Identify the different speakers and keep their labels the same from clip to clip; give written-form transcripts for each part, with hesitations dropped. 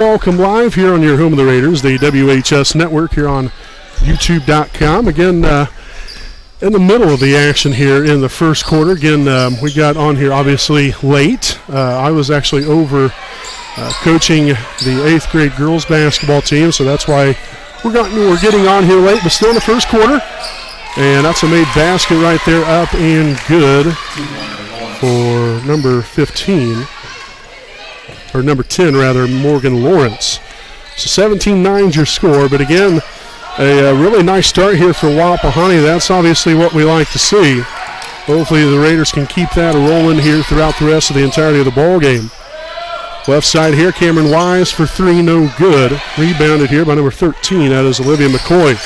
Speaker 1: Welcome live here on your home of the Raiders, the WHS network here on YouTube.com. Again, in the middle of the action here in the first quarter. Again, we got on here obviously late. I was actually over coaching the 8th grade girls basketball team, so that's why we're getting on here late, but still in the first quarter. And that's a made basket right there, up and good for number 15. Or number 10, rather, Morgan Lawrence. So 17-9 is your score, but again, a really nice start here for Wapahani. That's obviously what we like to see. Hopefully the Raiders can keep that rolling here throughout the rest of the entirety of the ball game. Left side here, Cameron Wise for three, no good. Rebounded here by number 13, that is Olivia McCoy.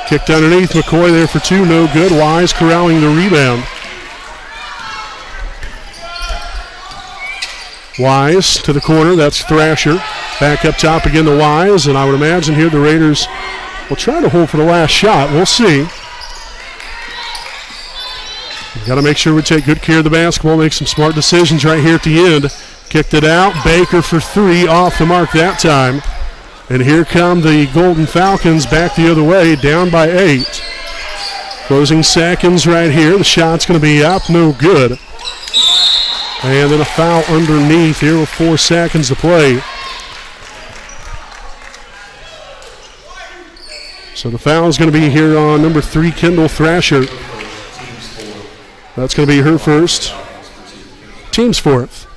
Speaker 1: Kicked underneath, McCoy there for two, no good. Wise corralling the rebound. Wise to the corner, that's Thrasher. Back up top again to Wise, and I would imagine here the Raiders will try to hold for the last shot. We'll see. We've got to make sure we take good care of the basketball, make some smart decisions right here at the end. Kicked it out, Baker for three, off the mark that time. And here come the Golden Falcons back the other way, down by 8. Closing seconds right here, the shot's going to be up, no good. And then a foul underneath here with 4 seconds to play. So the foul is going to be here on number 3, Kendall Thrasher. That's going to be her first. Team's fourth.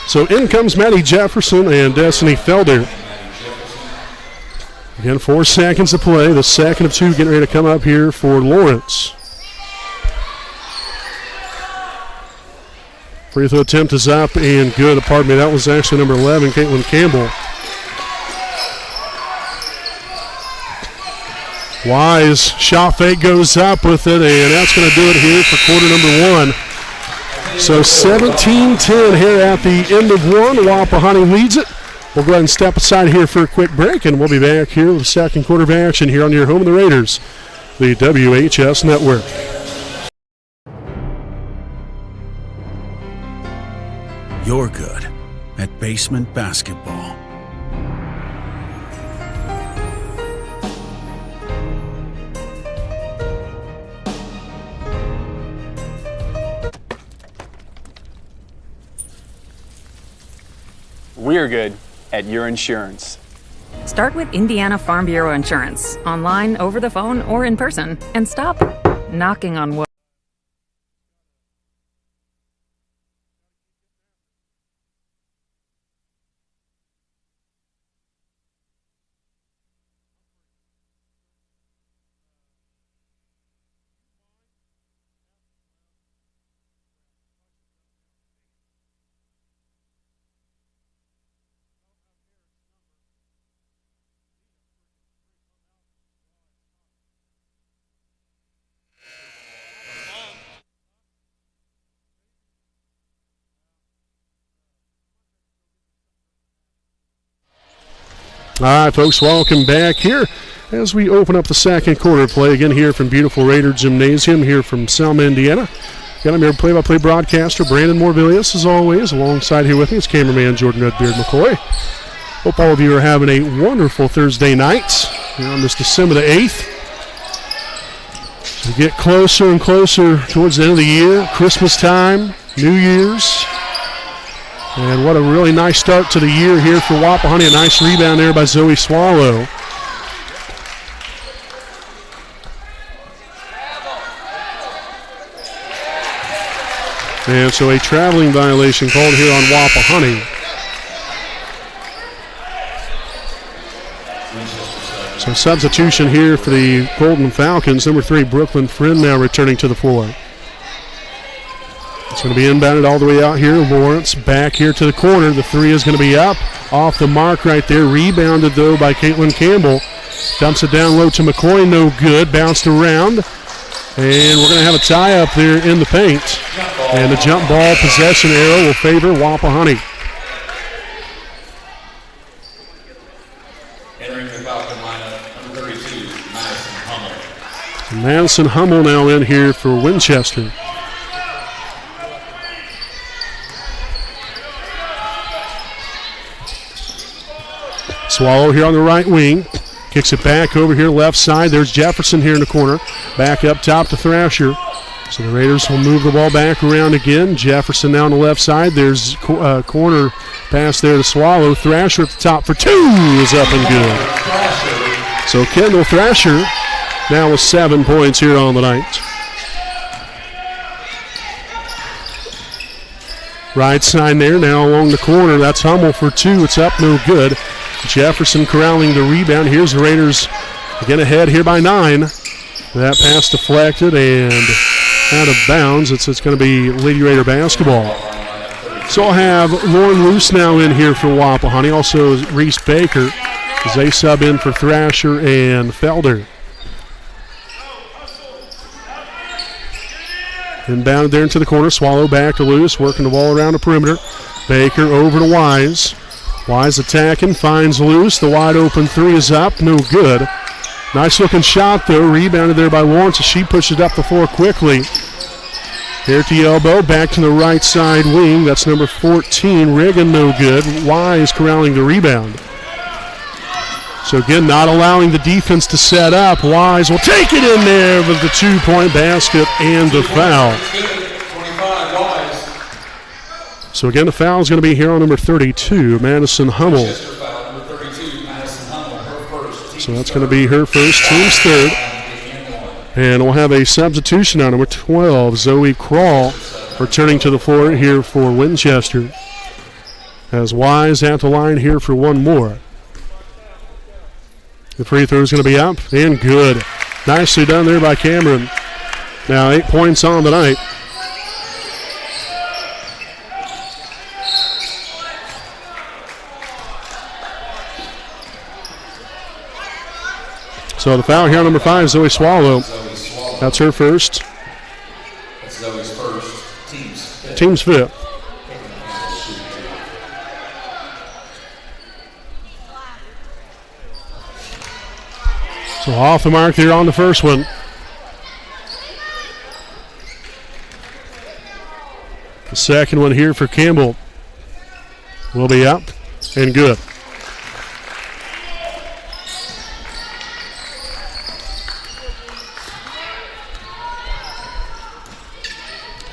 Speaker 1: So in comes Maddie Jefferson and Destiny Felder. Again, 4 seconds to play. The second of 2 getting ready to come up here for Lawrence. Free throw attempt is up and good. Pardon me, that was actually number 11, Caitlin Campbell. Wise shot fake goes up with it, and that's going to do it here for quarter number 1. So 17-10 here at the end of 1. Wapahani leads it. We'll go ahead and step aside here for a quick break, and we'll be back here with the second quarter of action here on your home of the Raiders, the WHS Network.
Speaker 2: You're good at basement basketball.
Speaker 3: We're good at your insurance.
Speaker 4: Start with Indiana Farm Bureau Insurance, online, over the phone, or in person, and stop knocking on wood.
Speaker 1: All right, folks, welcome back here as we open up the second quarter play again here from beautiful Raider Gymnasium here from Selma, Indiana. Got him here, play-by-play broadcaster Brandon Morvillius, as always. Alongside here with me is cameraman Jordan Redbeard McCoy. Hope all of you are having a wonderful Thursday night here on this December the 8th. So we get closer and closer towards the end of the year, Christmas time, New Year's. And what a really nice start to the year here for Wapahani. A nice rebound there by Zoe Swallow. And so a traveling violation called here on Wapahani. So substitution here for the Golden Falcons. Number 3, Brooklyn Friend now returning to the floor. It's going to be inbounded all the way out here. Lawrence back here to the corner. The 3 is going to be up. Off the mark right there. Rebounded, though, by Caitlin Campbell. Dumps it down low to McCoy. No good. Bounced around. And we're going to have a tie up there in the paint. And the jump ball possession arrow will favor Wapahani.
Speaker 5: Entering the Falcon lineup, number 32, Madison
Speaker 1: Madison Hummel now in here for Winchester. Swallow here on the right wing. Kicks it back over here left side. There's Jefferson here in the corner. Back up top to Thrasher. So the Raiders will move the ball back around again. Jefferson now on the left side. There's corner pass there to Swallow. Thrasher at the top for two is up and good. So Kendall Thrasher now with 7 points here on the night. Right side there now along the corner. That's Hummel for two. It's up, no good. Jefferson corralling the rebound. Here's the Raiders again ahead here by 9. That pass deflected and out of bounds. It's going to be Lady Raider basketball. So I'll have Lauren Luce now in here for Wapahani. Also Reese Baker as they sub in for Thrasher and Felder. Inbound there into the corner. Swallow back to Luce, working the ball around the perimeter. Baker over to Wise. Wise attacking, finds Luce. The wide open three is up, no good. Nice looking shot though, rebounded there by Lawrence as she pushes it up the floor quickly. Here at the elbow, back to the right side wing. That's number 14, Riggin, no good. Wise corralling the rebound. So again, not allowing the defense to set up. Wise will take it in there with the 2-point basket and the foul. So again, the foul is going to be here on number 32, Madison Hummel. So that's going to be her first, team's third. And we'll have a substitution on number 12, Zoe Krall, returning to the floor here for Winchester. As Wise at the line here for one more. The free throw is going to be up and good. Nicely done there by Cameron. Now 8 points on the night. So the foul here on number 5, Zoe Swallow. That's her first.
Speaker 5: That's Zoe's first.
Speaker 1: Team's fifth. So off the mark there on the first one. The second one here for Campbell will be up and good.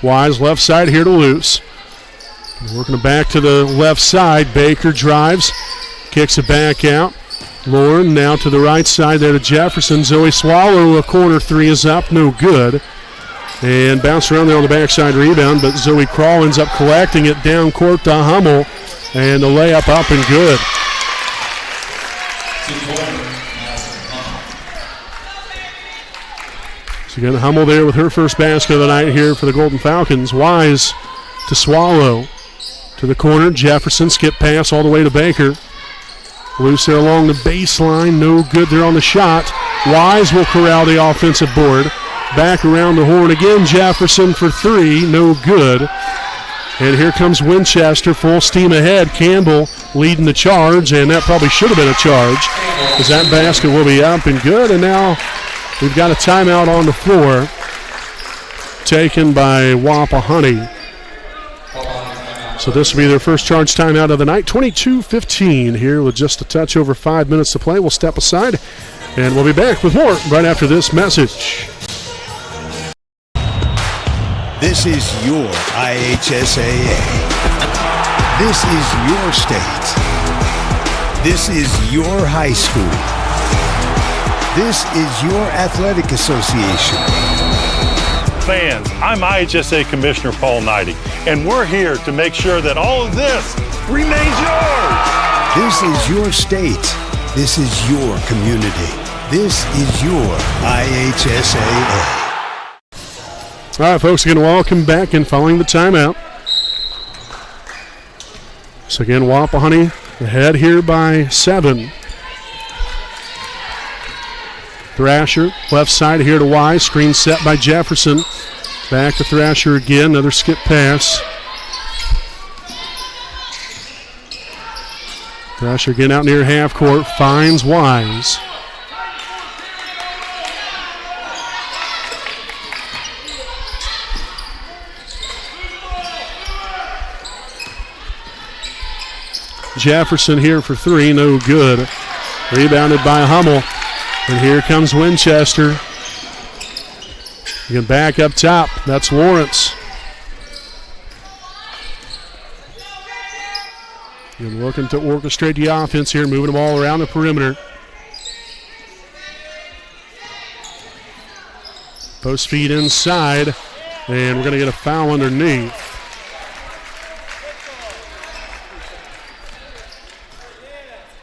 Speaker 1: Wise left side here to Luce. Working it back to the left side. Baker drives, kicks it back out. Lauren now to the right side there to Jefferson. Zoe Swallow, a corner three is up, no good. And bounce around there on the backside rebound, but Zoe Krall ends up collecting it down court to Hummel. And the layup up and good. So again, Hummel there with her first basket of the night here for the Golden Falcons. Wise to Swallow. To the corner, Jefferson, skip pass all the way to Baker. Loose there along the baseline, no good there on the shot. Wise will corral the offensive board. Back around the horn again, Jefferson for three, no good. And here comes Winchester, full steam ahead. Campbell leading the charge, and that probably should have been a charge, as that basket will be up and good. And now we've got a timeout on the floor taken by Wapahani. So this will be their first charge timeout of the night. 22-15 here with just a touch over 5 minutes to play. We'll step aside, and we'll be back with more right after this message.
Speaker 2: This is your IHSAA. This is your state. This is your high school. This is your athletic association.
Speaker 6: Fans, I'm IHSA Commissioner Paul Knighty, and we're here to make sure that all of this remains yours.
Speaker 2: This is your state. This is your community. This is your IHSAA.
Speaker 1: All right, folks, again, welcome back and following the timeout. So again, Wapahani ahead here by 7. Thrasher, left side here to Wise. Screen set by Jefferson. Back to Thrasher again. Another skip pass. Thrasher again out near half court. Finds Wise. Jefferson here for three, no good. Rebounded by Hummel. And here comes Winchester. Again, back up top. That's Lawrence. And looking to orchestrate the offense here, moving them all around the perimeter. Post feed inside, and we're going to get a foul underneath.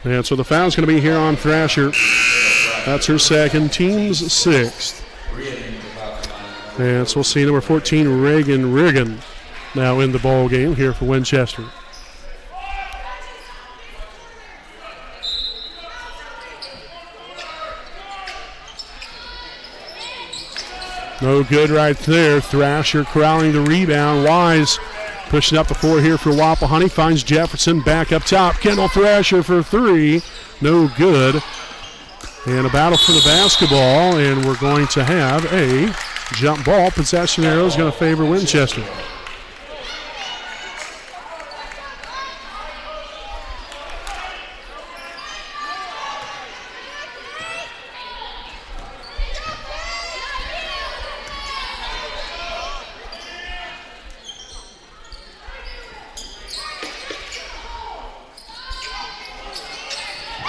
Speaker 1: And so the foul's going to be here on Thrasher. That's her second, team's sixth. And so we'll see number 14, Reagan Riggin, now in the ball game here for Winchester. No good right there. Thrasher corralling the rebound. Wise pushing up the floor here for Wapahani. Finds Jefferson back up top. Kendall Thrasher for three. No good. And a battle for the basketball. And we're going to have a jump ball. Possession arrow is going to favor Winchester.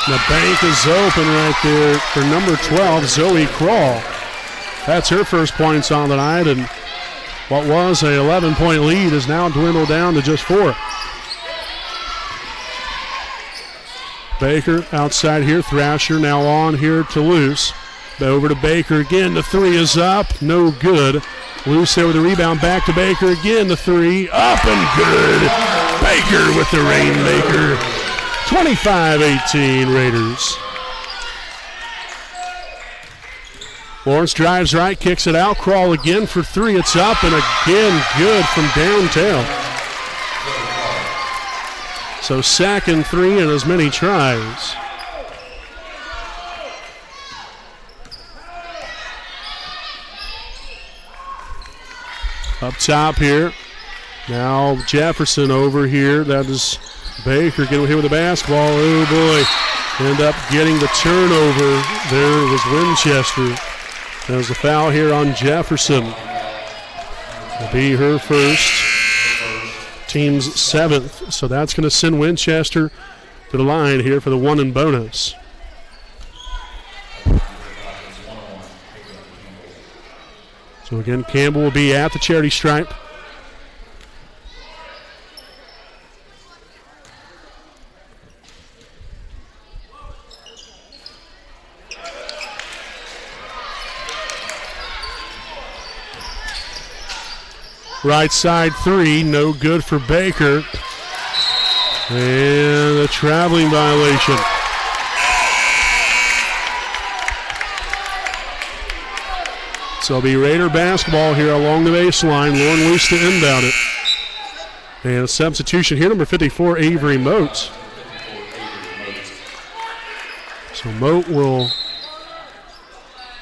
Speaker 1: The bank is open right there for number 12, Zoe Crawl. That's her first points on the night, and what was an 11-point lead is now dwindled down to just 4. Baker outside here. Thrasher now on here to Luce. Over to Baker again. The three is up. No good. Luce there with the rebound. Back to Baker again. The three up and good. Baker with the rainmaker. 25-18 Raiders. Lawrence drives right, kicks it out. Crawl again for three. It's up and again good from downtown. So second three and as many tries. Up top here. Now Jefferson over here. That is Baker getting hit with the basketball. Oh boy. End up getting the turnover. There was Winchester. There's a foul here on Jefferson. It'll be her first. Team's 7th. So that's going to send Winchester to the line here for the 1 and bonus. So again, Campbell will be at the charity stripe. Right side three, no good for Baker. And a traveling violation. So it'll be Raider basketball here along the baseline. Lauren Luce to inbound it. And a substitution here, number 54, Avery Moat. So Moat will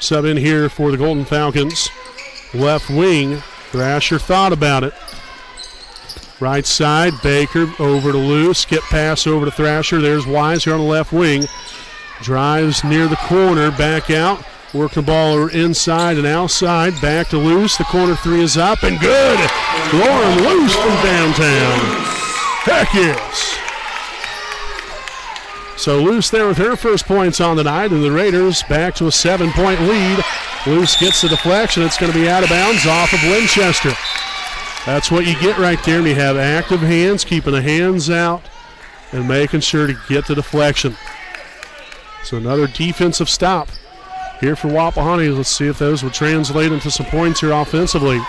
Speaker 1: sub in here for the Golden Falcons. Left wing. Thrasher thought about it. Right side, Baker over to Luce. Skip pass over to Thrasher. There's Wise here on the left wing. Drives near the corner, back out. Work the ball inside and outside. Back to Luce. The corner three is up and good. Lauren Luce from downtown. Heck yes. So Luce there with her first points on the night, and the Raiders back to a 7-point lead. Luce gets the deflection. It's going to be out of bounds off of Winchester. That's what you get right there. And you have active hands, keeping the hands out and making sure to get the deflection. So another defensive stop here for Wapahani. Let's see if those will translate into some points here offensively.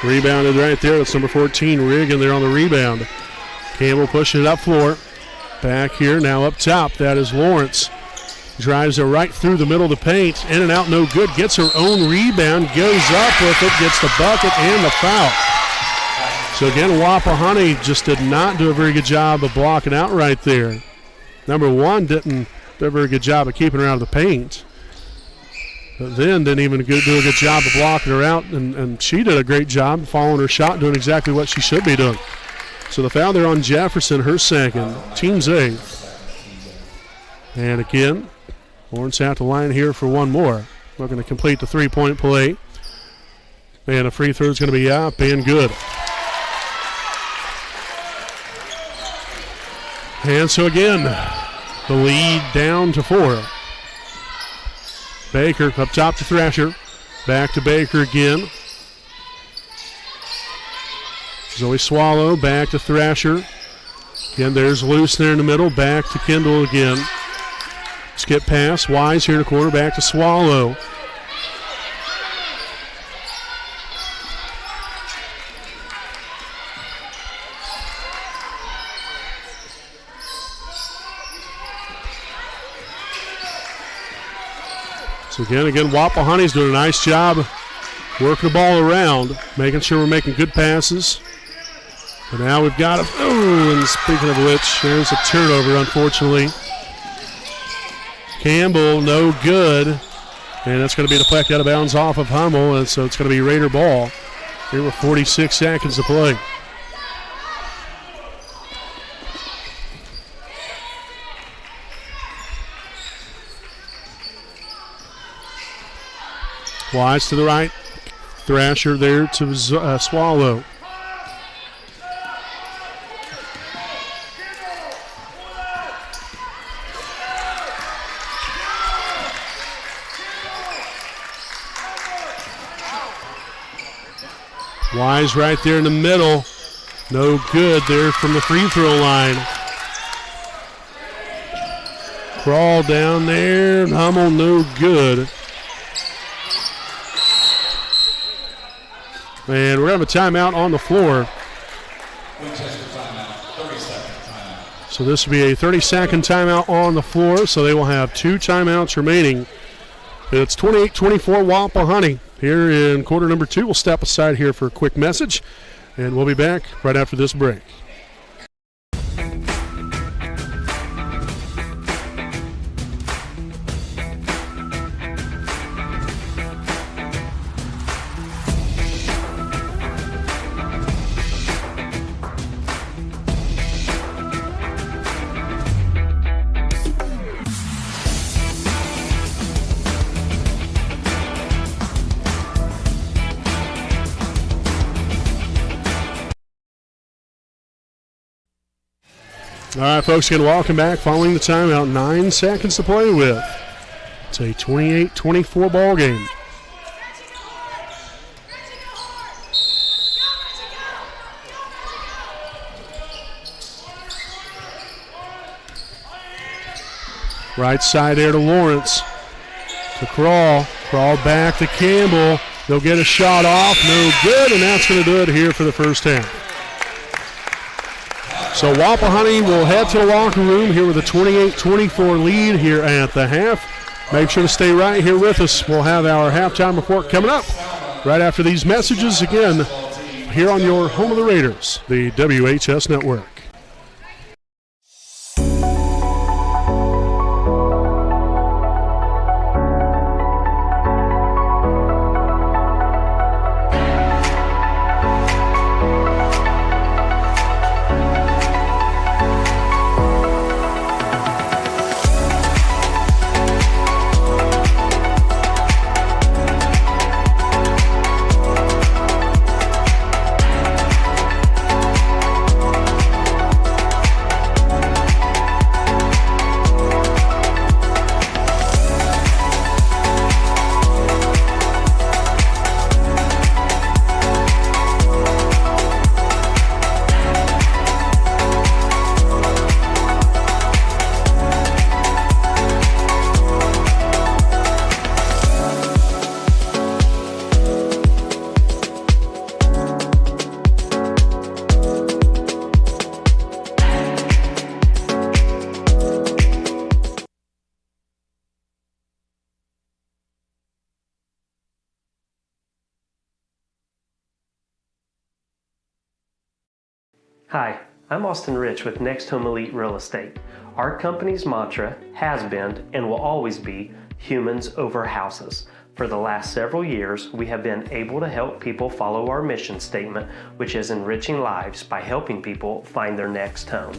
Speaker 1: Rebounded right there. That's number 14, Reagan there on the rebound. Campbell pushing it up floor. Back here, now up top. That is Lawrence. Drives it right through the middle of the paint. In and out, no good. Gets her own rebound. Goes up with it. Gets the bucket and the foul. So again, Wapahani just did not do a very good job of blocking out right there. Number one didn't do a very good job of keeping her out of the paint. but then didn't even do a good job of blocking her out, and she did a great job following her shot, doing exactly what she should be doing. So the foul there on Jefferson, her second, team's eighth. And again, Lawrence out the line here for one more. Looking to complete the three-point play. And a free throw is going to be up and good. And so again, the lead down to 4. Baker up top to Thrasher. Back to Baker again. Zoe Swallow back to Thrasher. Again, there's Luce there in the middle. Back to Kendall again. Skip pass. Wise here in the corner. Back to Swallow. So again, Wapahani's doing a nice job working the ball around, making sure we're making good passes. But now we've got a, and speaking of which, there's a turnover, unfortunately. Campbell, no good. And that's going to be deflected out of bounds off of Hummel, and so it's going to be Raider ball here with 46 seconds to play. Wise to the right. Thrasher there to Swallow. Wise right there in the middle. No good there from the free throw line. Crawl down there. Hummel, no good. And we're going to have a timeout on the floor.
Speaker 5: Winchester timeout, 30-second timeout.
Speaker 1: So this will be a 30-second timeout on the floor. So they will have 2 timeouts remaining. It's 28-24 Wapahani. Here in quarter number 2, we'll step aside here for a quick message, and we'll be back right after this break. All right, folks, again, welcome back. Following the timeout, 9 seconds to play with. It's a 28-24 ball game. Right side there to Lawrence. To Crawl back to Campbell. They'll get a shot off, no good, and that's going to do it here for the first half. So Wapahani will head to the locker room here with a 28-24 lead here at the half. Make sure to stay right here with us. We'll have our halftime report coming up right after these messages again here on your home of the Raiders, the WHS Network.
Speaker 7: Hi, I'm Austin Rich with Next Home Elite Real Estate. Our company's mantra has been and will always be humans over houses. For the last several years, we have been able to help people follow our mission statement, which is enriching lives by helping people find their next home.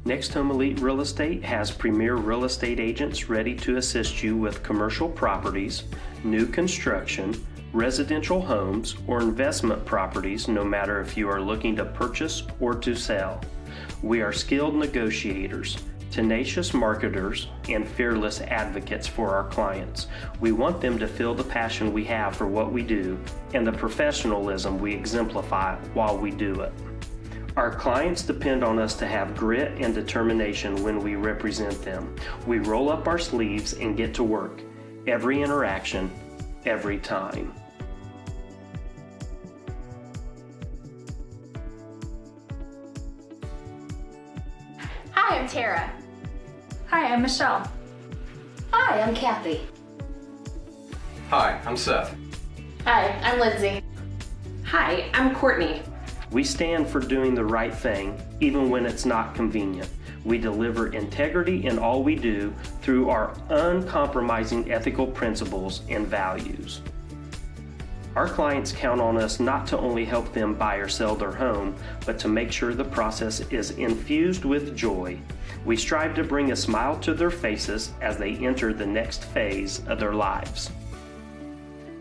Speaker 7: Next Home Elite Real Estate has premier real estate agents ready to assist you with commercial properties, new construction, residential homes, or investment properties, no matter if you are looking to purchase or to sell. We are skilled negotiators, tenacious marketers, and fearless advocates for our clients. We want them to feel the passion we have for what we do and the professionalism we exemplify while we do it. Our clients depend on us to have grit and determination when we represent them. We roll up our sleeves and get to work. Every interaction, every time.
Speaker 8: Hi, I'm Tara.
Speaker 9: Hi, I'm Michelle.
Speaker 8: Hi, I'm Kathy.
Speaker 10: Hi, I'm Seth.
Speaker 8: Hi, I'm Lindsay.
Speaker 9: Hi, I'm Courtney.
Speaker 7: We stand for doing the right thing, even when it's not convenient. We deliver integrity in all we do through our uncompromising ethical principles and values. Our clients count on us not to only help them buy or sell their home, but to make sure the process is infused with joy. We strive to bring a smile to their faces as they enter the next phase of their lives.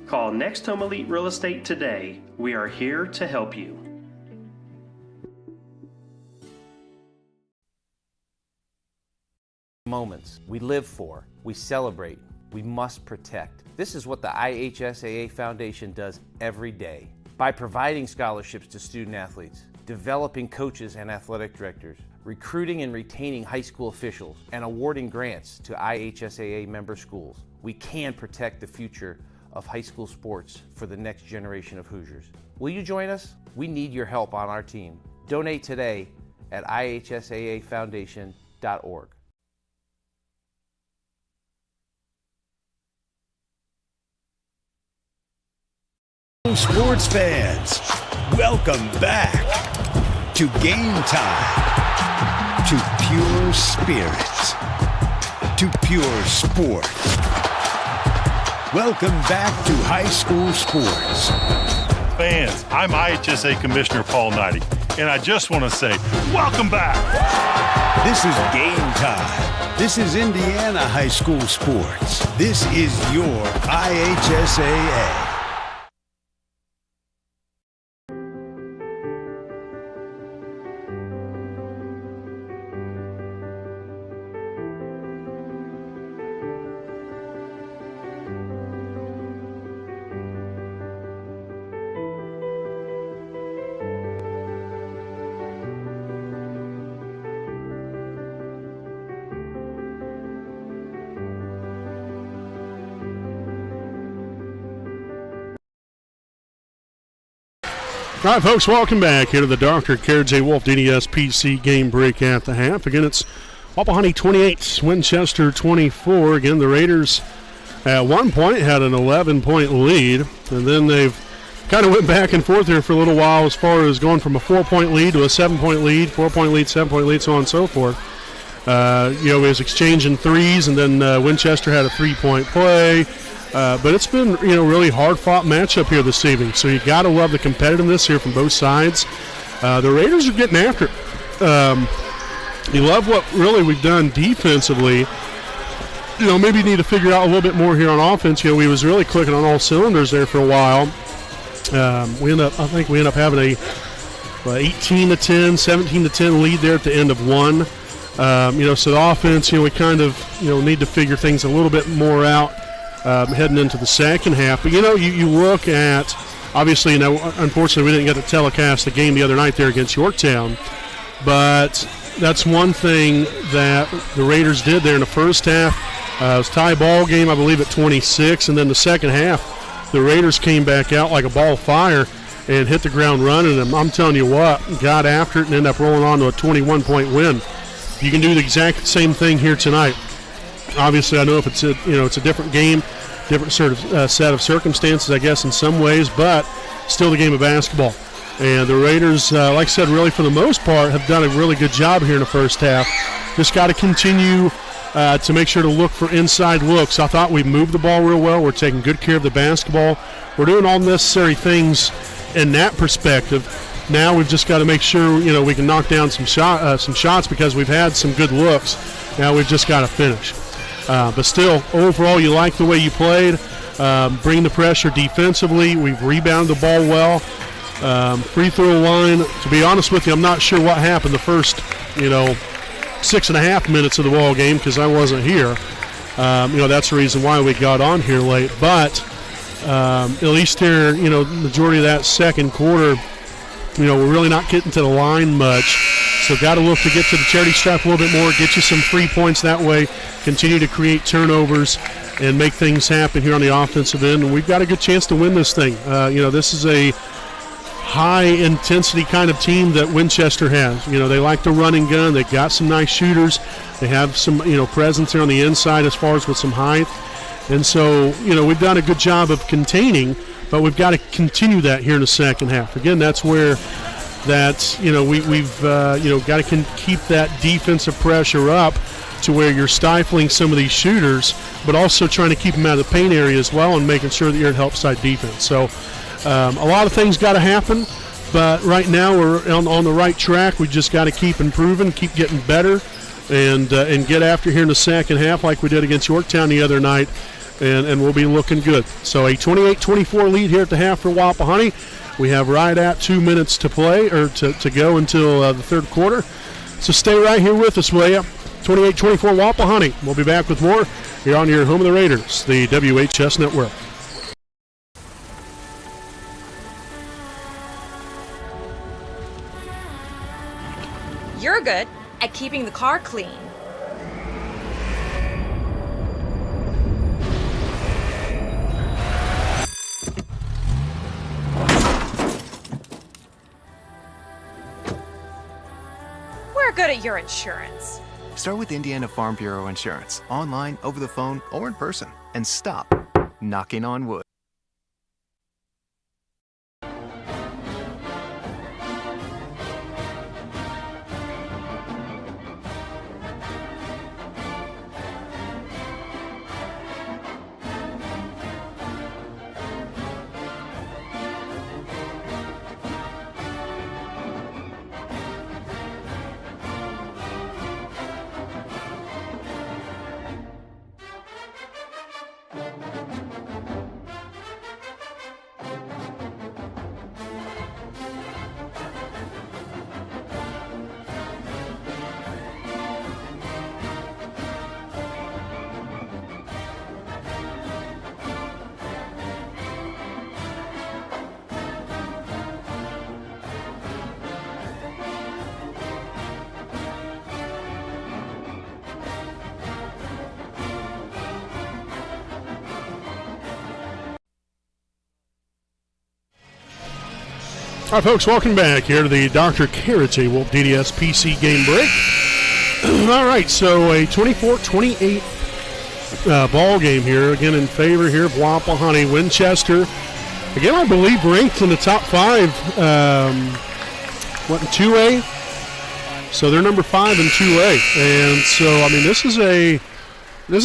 Speaker 7: Call Next Home Elite Real Estate today. We are here to help you.
Speaker 11: Moments we live for, we celebrate, we must protect. This is what the IHSAA Foundation does every day. By providing scholarships to student athletes, developing coaches and athletic directors, recruiting and retaining high school officials, and awarding grants to IHSAA member schools, we can protect the future of high school sports for the next generation of Hoosiers. Will you join us? We need your help on our team. Donate today at ihsaafoundation.org.
Speaker 2: Sports fans, welcome back to Game Time, to pure spirits, to pure sport. Welcome back to high school sports.
Speaker 6: Fans, I'm IHSA Commissioner Paul Knighty, and I just want to say, welcome back.
Speaker 2: This is Game Time. This is Indiana high school sports. This is your IHSAA.
Speaker 1: All right, folks, welcome back here to the Dr. Care J. Wolf DDS PC game break at the half. Again, it's Wapahani 28, Winchester 24. Again, the Raiders at one point had an 11-point lead, and then they've kind of went back and forth here for a little while as far as going from a 4-point lead to a 7-point lead, 4-point lead, 7-point lead, so on and so forth. It was exchanging threes, and then Winchester had a 3-point play. But it's been, really hard-fought matchup here this evening. So you got to love the competitiveness here from both sides. The Raiders are getting after it. You love what really we've done defensively. Maybe need to figure out a little bit more here on offense. We was really clicking on all cylinders there for a while. I think we end up having a 18-10, 17-10 lead there at the end of one. So the offense, we kind of, need to figure things a little bit more out. Heading into the second half. But, you look at, obviously, unfortunately we didn't get to telecast the game the other night there against Yorktown, but that's one thing that the Raiders did there in the first half. It was a tie ball game, I believe, at 26, and then the second half, the Raiders came back out like a ball of fire and hit the ground running, and I'm telling you what, got after it and ended up rolling on to a 21-point win. You can do the exact same thing here tonight. Obviously, I know if it's a different game, different sort of set of circumstances, I guess, in some ways, but still the game of basketball. And the Raiders, like I said, really for the most part, have done a really good job here in the first half. Just got to continue to make sure to look for inside looks. I thought we moved the ball real well. We're taking good care of the basketball. We're doing all necessary things in that perspective. Now we've just got to make sure, we can knock down some shots because we've had some good looks. Now we've just got to finish. But still, overall, you like the way you played. Bring the pressure defensively. We've rebounded the ball well. Free throw line, to be honest with you, I'm not sure what happened the first, 6.5 minutes of the ball game because I wasn't here. That's the reason why we got on here late. But at least there, majority of that second quarter, we're really not getting to the line much. So got to look to get to the charity stripe a little bit more, get you some free points that way, continue to create turnovers and make things happen here on the offensive end. And we've got a good chance to win this thing. This is a high-intensity kind of team that Winchester has. They like the running gun. They've got some nice shooters. They have some, presence there on the inside as far as with some height. And so, we've done a good job of containing, but we've got to continue that here in the second half. Again, that's where we've got to keep that defensive pressure up to where you're stifling some of these shooters, but also trying to keep them out of the paint area as well and making sure that you're in help side defense. So a lot of things got to happen, but right now we're on the right track. We just got to keep improving, keep getting better, and get after here in the second half like we did against Yorktown the other night, and we'll be looking good. So a 28-24 lead here at the half for Wapahani. We have right at 2 minutes to play, or to go until the third quarter. So stay right here with us, will you? 28-24 Wapahani. We'll be back with more here on your home of the Raiders, the WHS Network.
Speaker 12: You're good at keeping the car clean. We're good at your insurance.
Speaker 13: Start with Indiana Farm Bureau Insurance, online, over the phone, or in person, and stop knocking on wood.
Speaker 1: All right, folks, welcome back here to the Dr. Carity Wolf DDS PC game break. All right, so a 24-28 ball game here, again in favor here of Wapahani. Winchester, again, I believe ranked in the top 5, in 2A? So they're number 5 in 2A. And so, I mean, this is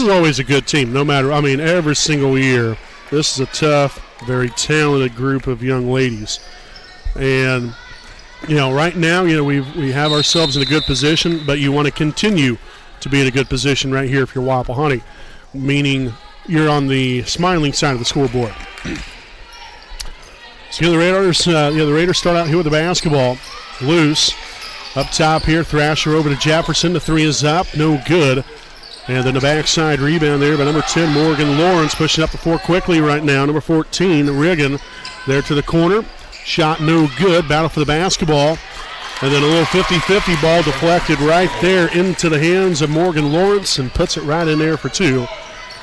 Speaker 1: always a good team, no matter, every single year. This is a tough, very talented group of young ladies. And, right now, we have ourselves in a good position, but you want to continue to be in a good position right here if you're Wapahani, meaning you're on the smiling side of the scoreboard. So, the Raiders start out here with the basketball. Loose. Up top here, Thrasher over to Jefferson. The three is up, no good. And then the backside rebound there by number 10, Morgan Lawrence, pushing up the floor quickly right now. Number 14, Riggin, there to the corner. Shot no good. Battle for the basketball. And then a little 50-50 ball deflected right there into the hands of Morgan Lawrence and puts it right in there for 2.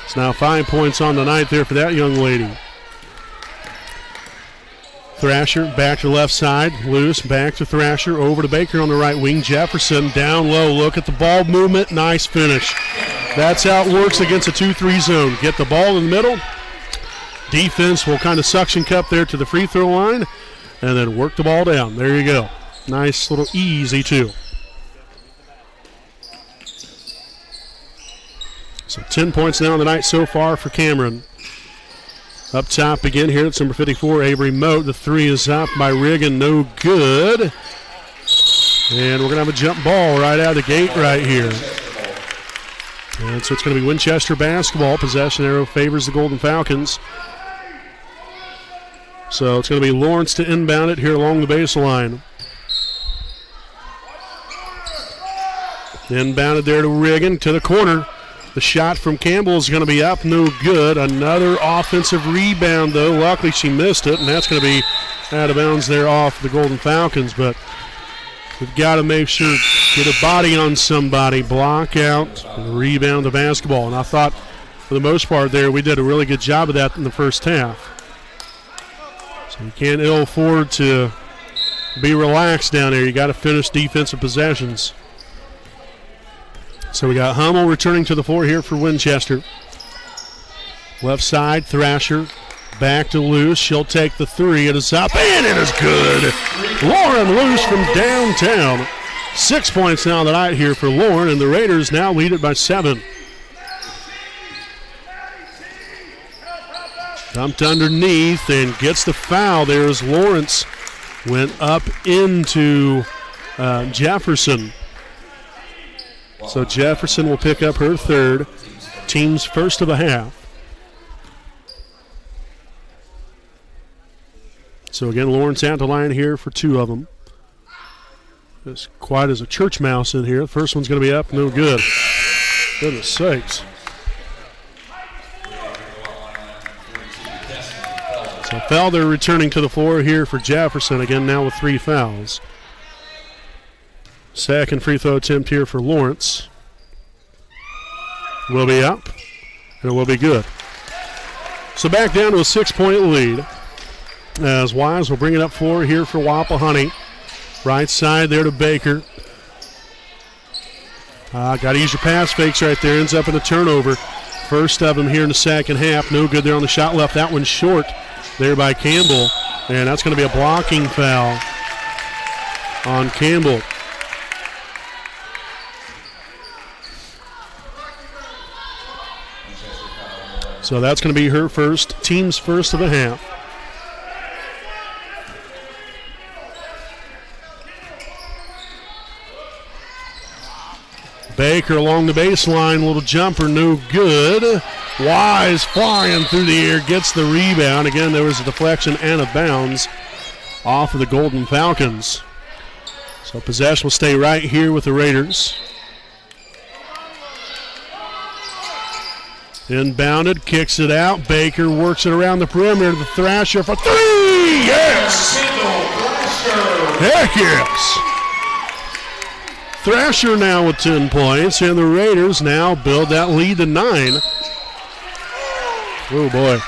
Speaker 1: It's now 5 points on the night there for that young lady. Thrasher back to the left side. Loose back to Thrasher. Over to Baker on the right wing. Jefferson down low. Look at the ball movement. Nice finish. That's how it works against a 2-3 zone. Get the ball in the middle. Defense will kind of suction cup there to the free throw line. And then work the ball down. There you go. Nice little easy 2. So 10 points now on the night so far for Cameron. Up top again here, it's number 54, Avery Moat. The three is up by Riggin, no good. And we're going to have a jump ball right out of the gate right here. And so it's going to be Winchester basketball. Possession arrow favors the Golden Falcons. So it's going to be Lawrence to inbound it here along the baseline. Inbounded there to Riggin to the corner. The shot from Campbell is going to be up, no good. Another offensive rebound, though. Luckily, she missed it, and that's going to be out of bounds there off the Golden Falcons. But we've got to make sure, get a body on somebody, block out, and rebound the basketball. And I thought, for the most part there, we did a really good job of that in the first half. So you can't ill afford to be relaxed down there. You got to finish defensive possessions. So we got Hummel returning to the floor here for Winchester. Left side, Thrasher. Back to Luce. She'll take the three. It is up, and it is good. Lauren Luce from downtown. 6 points now the night here for Lauren, and the Raiders now lead it by 7. Dumped underneath and gets the foul. There's Lawrence. Went up into Jefferson. So Jefferson will pick up her third, team's first of the half. So again, Lawrence out to line here for 2 of them. As quiet as a church mouse in here. The first one's going to be up, no good. Goodness sakes. So Felder returning to the floor here for Jefferson, again now with 3 fouls. Second free throw attempt here for Lawrence. Will be up, and it will be good. So back down to a 6-point lead. As Wise will bring it up floor here for Wapahani. Right side there to Baker. Got to use your pass fakes right there. Ends up in a turnover. First of them here in the second half. No good there on the shot left. That one's short there by Campbell. And that's going to be a blocking foul on Campbell. So that's going to be her first, team's first of the half. Baker along the baseline, little jumper, no good. Wise flying through the air, gets the rebound. Again, there was a deflection and a bounds off of the Golden Falcons. So possession will stay right here with the Raiders. Inbounded, kicks it out. Baker works it around the perimeter. The Thrasher for 3. Yes! Heck yes! Thrasher now with 10 points, and the Raiders now build that lead to 9. Oh boy.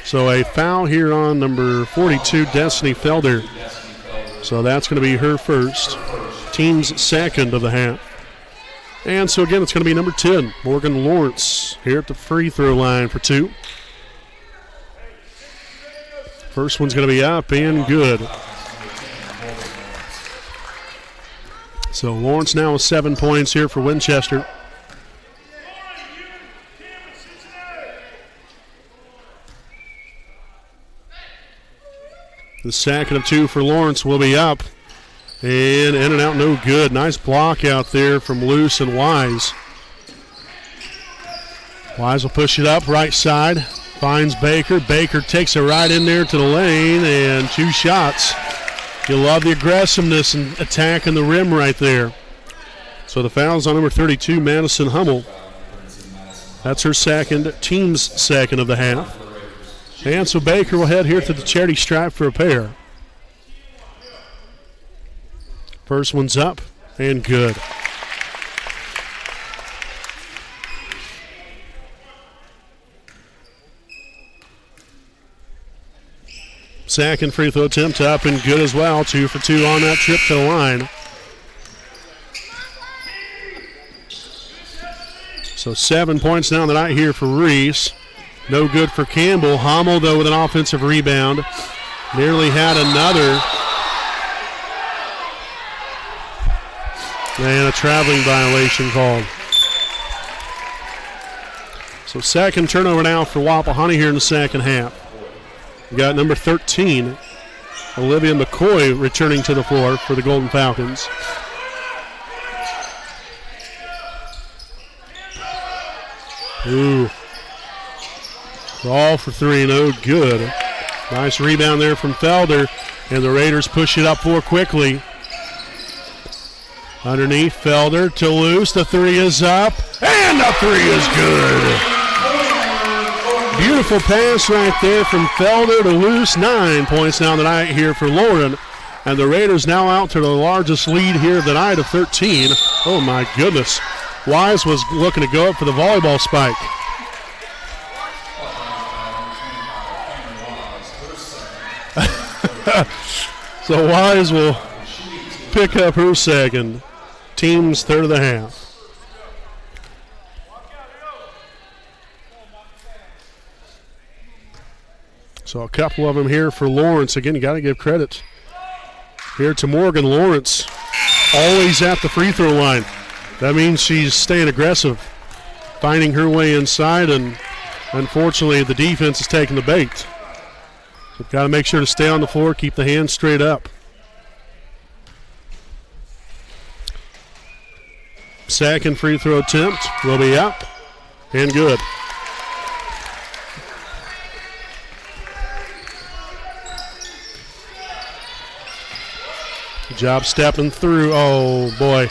Speaker 1: So a foul here on number 42, Destiny Felder. So that's going to be her first, team's second of the half. And so again, it's going to be number 10, Morgan Lawrence, here at the free throw line for 2. First one's going to be up and good. So Lawrence now with 7 points here for Winchester. The second of 2 for Lawrence will be up. And in and out, no good. Nice block out there from Luce and Wise. Wise will push it up right side. Finds Baker. Baker takes it right in there to the lane, and 2 shots. You love the aggressiveness and attacking the rim right there. So the foul's on number 32, Madison Hummel. That's her second, team's second of the half. And so Baker will head here to the charity stripe for a pair. First one's up and good. Second free throw attempt up and good as well. 2 for 2 on that trip to the line. So 7 points now the night here for Reese. No good for Campbell. Hummel, though, with an offensive rebound. Nearly had another. And a traveling violation called. So second turnover now for Wapahani here in the second half. We got number 13, Olivia McCoy, returning to the floor for the Golden Falcons. Ooh. Crawl for three, no good. Nice rebound there from Felder, and the Raiders push it up four quickly. Underneath, Felder to Luce. The three is up, and the three is good. Beautiful pass right there from Felder to Luce. 9 points now tonight here for Lauren. And the Raiders now out to the largest lead here of the night of 13. Oh, my goodness. Wise was looking to go up for the volleyball spike. So Wise will pick up her second. Team's third of the half. So a couple of them here for Lawrence. Again, you got to give credit here to Morgan Lawrence. Always at the free throw line. That means she's staying aggressive, finding her way inside, and unfortunately the defense is taking the bait. So got to make sure to stay on the floor, keep the hands straight up. Second free throw attempt will be up and good. Good job stepping through. Oh, boy.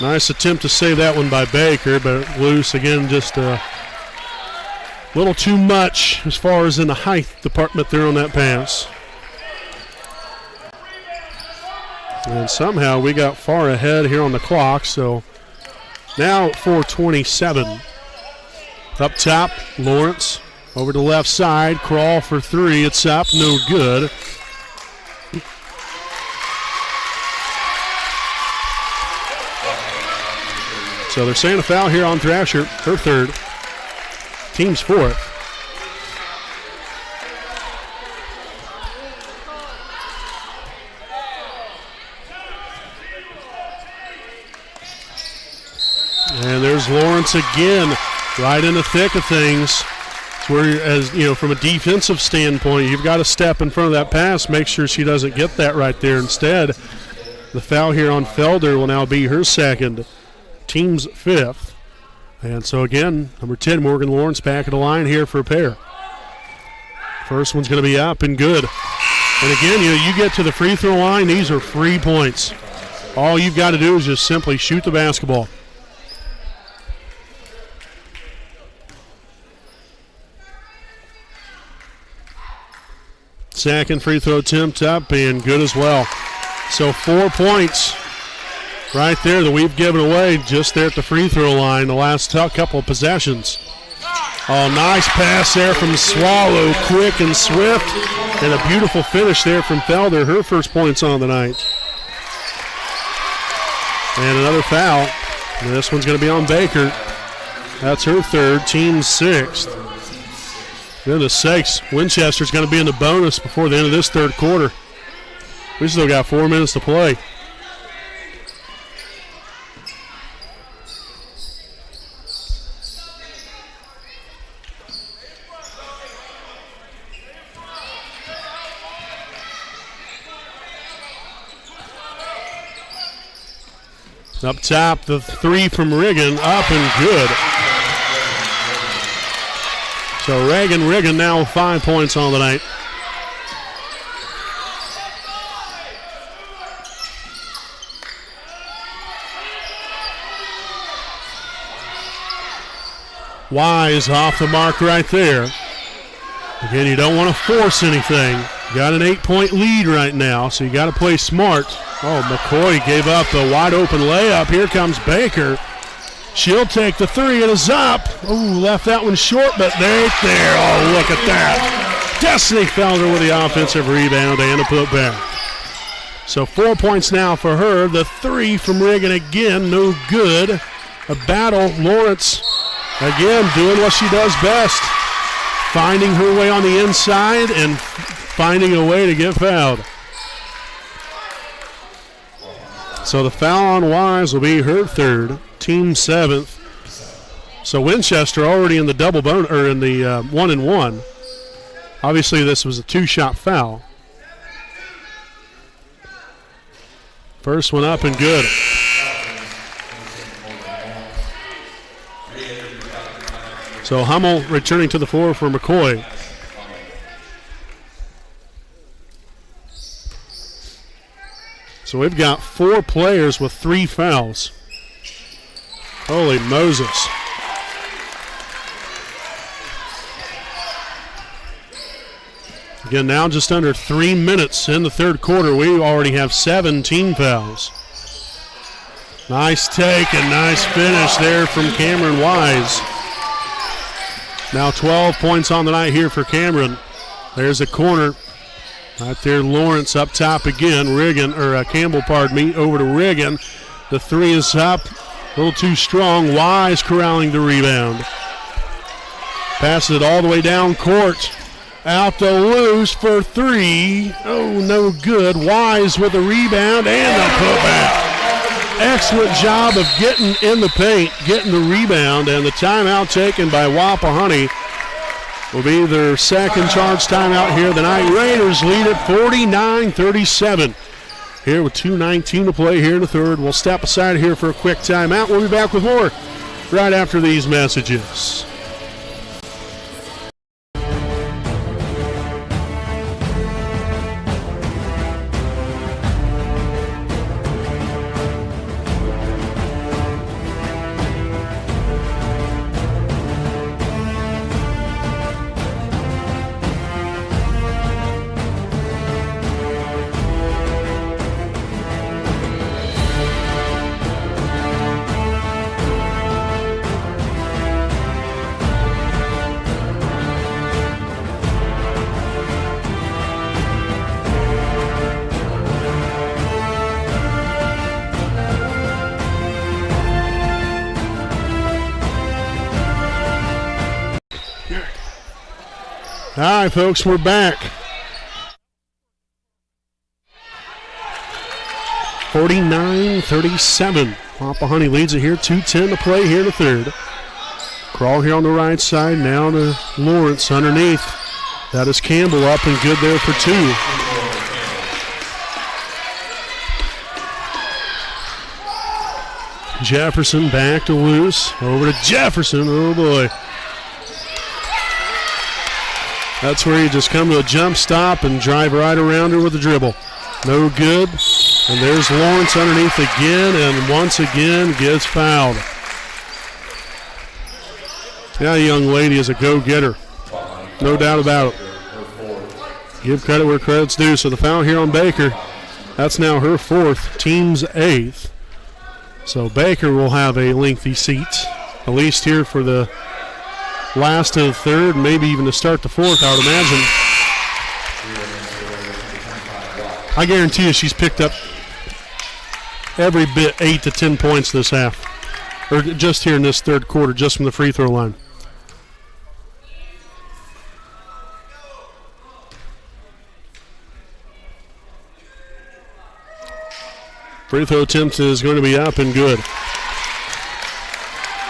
Speaker 1: Nice attempt to save that one by Baker, but loose again, just a little too much as far as in the height department there on that pass. And somehow we got far ahead here on the clock, so now 4:27. Up top, Lawrence over to the left side, crawl for three, it's up, no good. So they're saying a foul here on Thrasher, her third, team's fourth. And there's Lawrence again, right in the thick of things. It's where, as you know, from a defensive standpoint, you've got to step in front of that pass, make sure she doesn't get that right there. Instead, the foul here on Felder will now be her second, team's fifth. And so again, number 10, Morgan Lawrence, back at the line here for a pair. First one's going to be up and good. And again, you get to the free throw line, these are free points. All you've got to do is just simply shoot the basketball. Second free throw attempt up and good as well. So 4 points right there that we've given away just there at the free throw line the last couple of possessions. Oh, nice pass there from Swallow, quick and swift, and a beautiful finish there from Felder, her first points on the night. And another foul. And this one's going to be on Baker. That's her third, team sixth. Goodness sakes, Winchester's going to be in the bonus before the end of this third quarter. We still got 4 minutes to play. Up top, the three from Riggin, up and good. So Riggin now 5 points on the night. Wise off the mark right there. Again, you don't want to force anything. You got an 8-point lead right now, so you got to play smart. Oh, McCoy gave up a wide open layup. Here comes Baker. She'll take the three. It is up. Ooh, left that one short, but right there. Oh, look at that. Destiny Felder with the offensive rebound and a putback. So 4 points now for her. The three from Riggin again, no good. A battle. Lawrence again doing what she does best. Finding her way on the inside and finding a way to get fouled. So the foul on Wise will be her third, team seventh. So Winchester already in the double bone, or in the 1-and-1. Obviously, this was a 2-shot foul. First one up and good. So Hummel returning to the floor for McCoy. So we've got 4 players with 3 fouls. Holy Moses. Again, now just under 3 minutes in the third quarter. We already have 7 team fouls. Nice take and nice finish there from Cameron Wise. Now 12 points on the night here for Cameron. There's a corner. Right there, Lawrence up top again. Campbell, over to Riggin. The 3 is up. A little too strong. Wise corralling the rebound. Passes it all the way down court. Out to loose for 3. Oh, no good. Wise with the rebound and the putback. Excellent job of getting in the paint, getting the rebound, and the timeout taken by Wapahani will be their second charge timeout here tonight. Raiders lead at 49-37. Here with 2:19 to play here in the third. We'll step aside here for a quick timeout. We'll be back with more right after these messages. All right, folks, we're back. 49-37. Wapahani leads it here. 2:10 to play here in the third. Crawl here on the right side. Now to Lawrence underneath. That is Campbell up and good there for 2. Jefferson back to loose. Over to Jefferson. Oh, boy. That's where you just come to a jump stop and drive right around her with a dribble. No good. And there's Lawrence underneath again, and once again gets fouled. That young lady is a go-getter. No doubt about it. Give credit where credit's due. So the foul here on Baker, that's now her 4th, team's 8th. So Baker will have a lengthy seat, at least here for the last of the third, maybe even to start the 4th, I would imagine. I guarantee you she's picked up every bit 8 to 10 points this half, or just here in this third quarter, just from the free throw line. Free throw attempt is going to be up and good.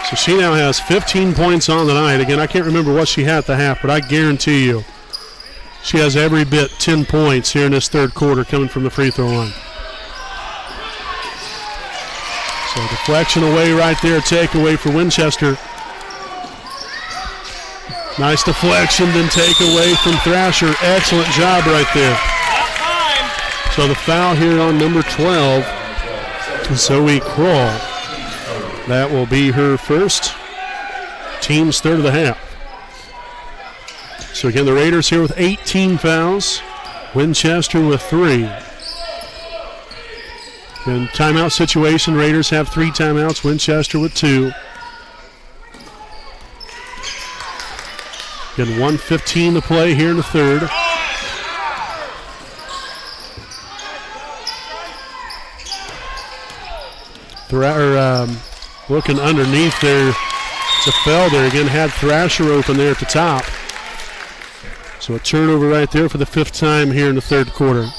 Speaker 1: So she now has 15 points on the night. Again, I can't remember what she had at the half, but I guarantee you she has every bit 10 points here in this third quarter coming from the free throw line. So deflection away right there, takeaway for Winchester. Nice deflection, then takeaway from Thrasher. Excellent job right there. So the foul here on number 12, Zoe Kroll. That will be her first, team's third of the half. So again, the Raiders here with 18 fouls, Winchester with 3. In timeout situation, Raiders have 3 timeouts, Winchester with 2. Again, 1:15 to play here in the third. Looking underneath there to Felder. Again, had Thrasher open there at the top. So a turnover right there for the 5th time here in the third quarter.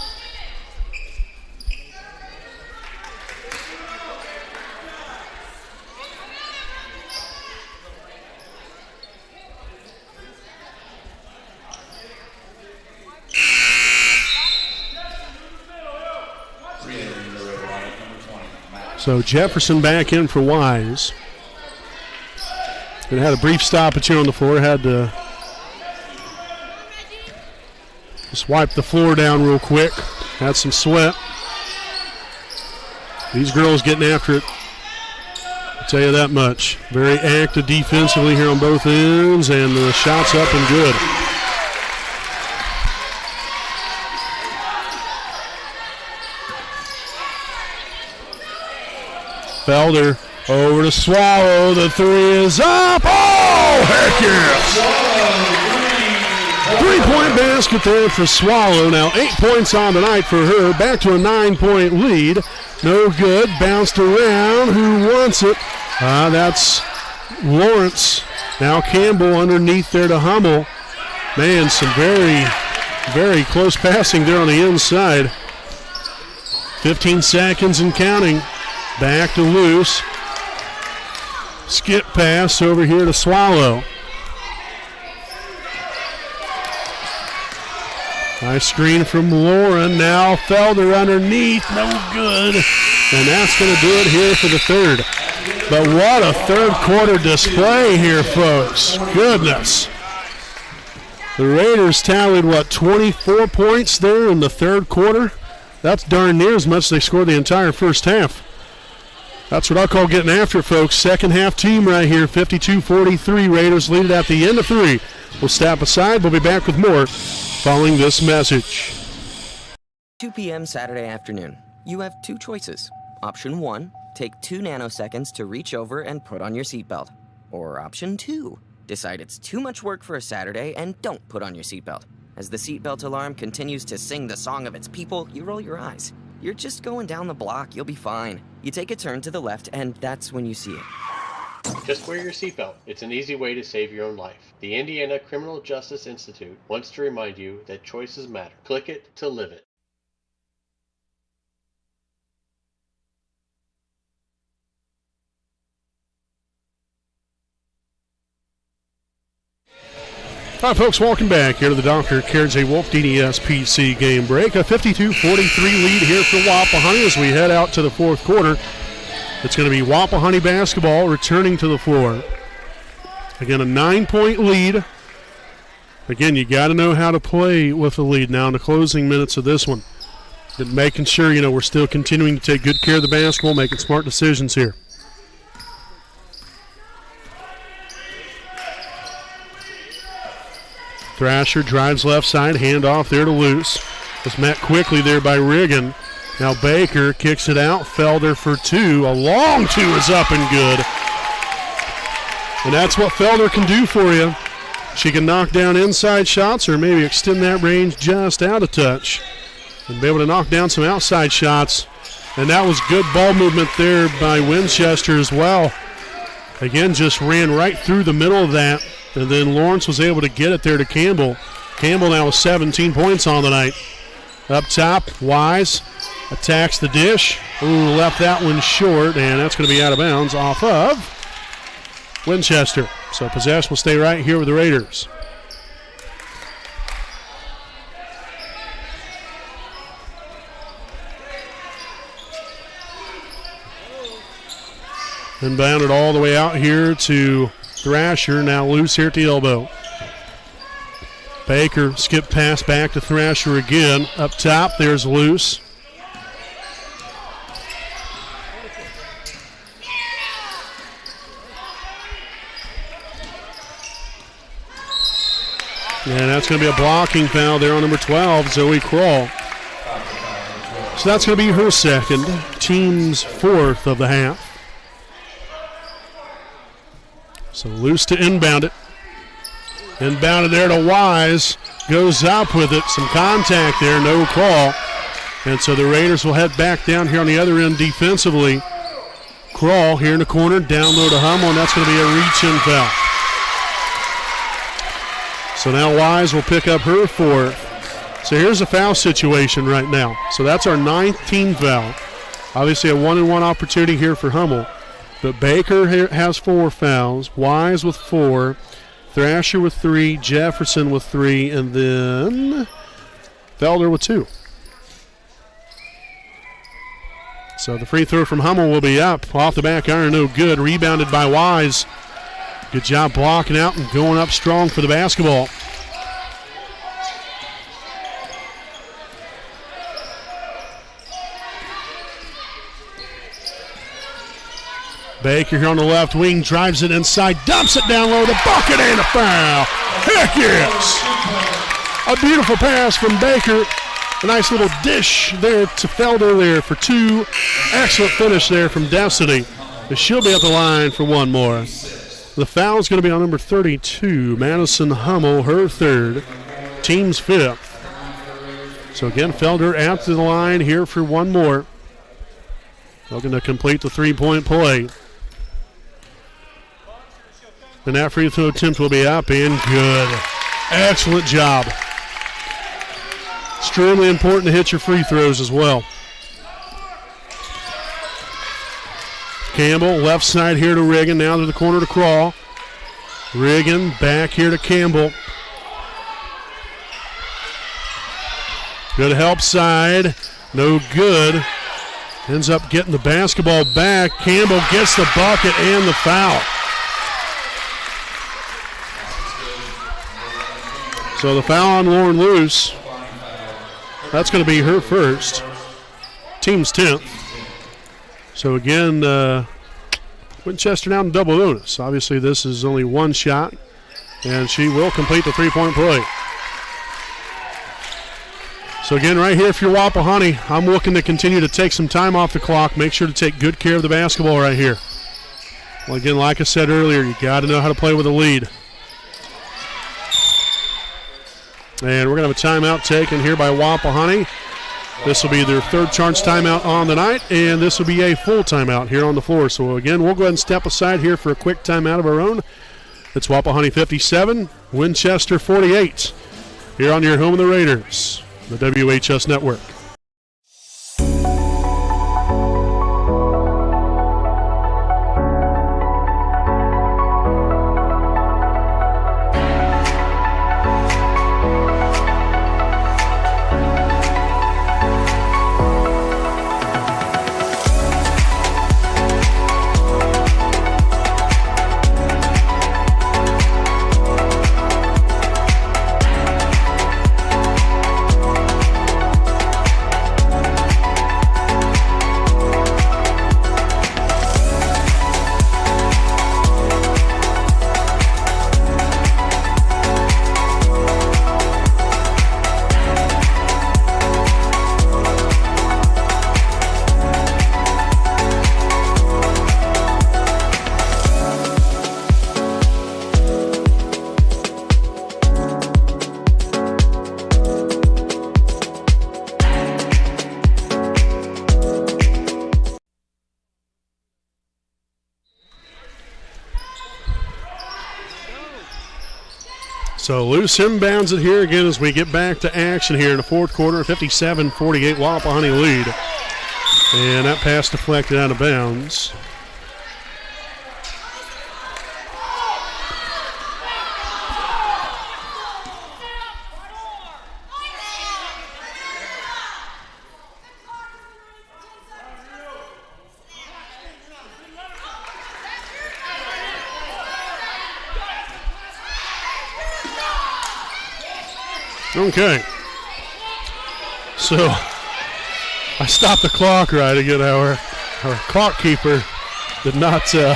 Speaker 1: So Jefferson back in for Wise. And had a brief stoppage here on the floor. Had to just wipe the floor down real quick. Had some sweat. These girls getting after it. I'll tell you that much. Very active defensively here on both ends, and the shot's up and good. Felder over to Swallow. The three is up. Oh, heck yes! 3-point basket there for Swallow. Now 8 points on the night for her. Back to a 9-point lead. No good. Bounced around. Who wants it? That's Lawrence. Now Campbell underneath there to Hummel. Man, some very, very close passing there on the inside. 15 seconds and counting. Back to Luce. Skip pass over here to Swallow. Nice screen from Lauren. Now Felder underneath. No good. And that's going to do it here for the third. But what a third quarter display here, folks. Goodness. The Raiders tallied, 24 points there in the third quarter? That's darn near as much as they scored the entire first half. That's what I call getting after it, folks. Second half team right here, 52-43. Raiders lead it at the end of 3. We'll step aside. We'll be back with more following this message.
Speaker 14: 2 p.m. Saturday afternoon. You have 2 choices. Option 1, take 2 nanoseconds to reach over and put on your seatbelt. Or option 2, decide it's too much work for a Saturday and don't put on your seatbelt. As the seatbelt alarm continues to sing the song of its people, you roll your eyes. You're just going down the block, you'll be fine. You take a turn to the left, and that's when you see it.
Speaker 15: Just wear your seatbelt. It's an easy way to save your own life. The Indiana Criminal Justice Institute wants to remind you that choices matter. Click it to live it.
Speaker 1: All right, folks, welcome back here to the Dr. Karen J. Wolf DDS PC game break. A 52-43 lead here for Wapahani as we head out to the fourth quarter. It's going to be Wapahani basketball returning to the floor. Again, a 9-point lead. Again, you got to know how to play with a lead now in the closing minutes of this one. And making sure, we're still continuing to take good care of the basketball, making smart decisions here. Thrasher drives left side, handoff there to Luce. Was met quickly there by Riggin. Now Baker kicks it out. Felder for 2. A long 2 is up and good. And that's what Felder can do for you. She can knock down inside shots or maybe extend that range just out of touch. And be able to knock down some outside shots. And that was good ball movement there by Winchester as well. Again, just ran right through the middle of that. And then Lawrence was able to get it there to Campbell. Campbell now with 17 points on the night. Up top, Wise attacks the dish. Ooh, left that one short, and that's going to be out of bounds off of Winchester. So possession will stay right here with the Raiders. Inbounded all the way out here to Thrasher, now loose here at the elbow. Baker skip pass back to Thrasher again. Up top, there's Luce. And that's going to be a blocking foul there on number 12, Zoe Kroll. So that's going to be her second, team's fourth of the half. So Luce to inbound it. Inbounded there to Wise. Goes up with it. Some contact there. No call. And so the Raiders will head back down here on the other end defensively. Kroll here in the corner. Down low to Hummel. And that's going to be a reach-in foul. So now Wise will pick up her fourth. So here's a foul situation right now. So that's our 9th team foul. Obviously a 1-and-1 opportunity here for Hummel. But Baker has 4 fouls, Wise with 4, Thrasher with 3, Jefferson with 3, and then Felder with 2. So the free throw from Hummel will be up. Off the back iron, no good. Rebounded by Wise. Good job blocking out and going up strong for the basketball. Baker here on the left wing, drives it inside, dumps it down low, the bucket and a foul. Heck yes! A beautiful pass from Baker. A nice little dish there to Felder there for two. Excellent finish there from Destiny. But she'll be at the line for one more. The foul is going to be on number 32, Madison Hummel, her third, team's fifth. So again, Felder at the line here for one more. Looking to complete the three-point play. And that free throw attempt will be up and good. Excellent job. Extremely important to hit your free throws as well. Campbell, left side here to Riggin, now to the corner to Crawl. Riggin back here to Campbell. Good help side, no good. Ends up getting the basketball back. Campbell gets the bucket and the foul. So the foul on Lauren Luce. That's going to be her first. Team's 10th. So again, Winchester now in double bonus. Obviously this is only one shot, and she will complete the three-point play. So again, right here, if you're Wapahani, I'm looking to continue to take some time off the clock. Make sure to take good care of the basketball right here. Well, again, like I said earlier, you got to know how to play with a lead. And we're going to have a timeout taken here by Wapahani. This will be their third charge timeout on the night, and this will be a full timeout here on the floor. So again, we'll go ahead and step aside here for a quick timeout of our own. It's Wapahani 57, Winchester 48, here on your home of the Raiders, the WHS Network. So Luce inbounds it here again as we get back to action here in the fourth quarter. 57-48 Wapahani lead. And that pass deflected out of bounds. Okay, so I stopped the clock right again. Our clock keeper did not, he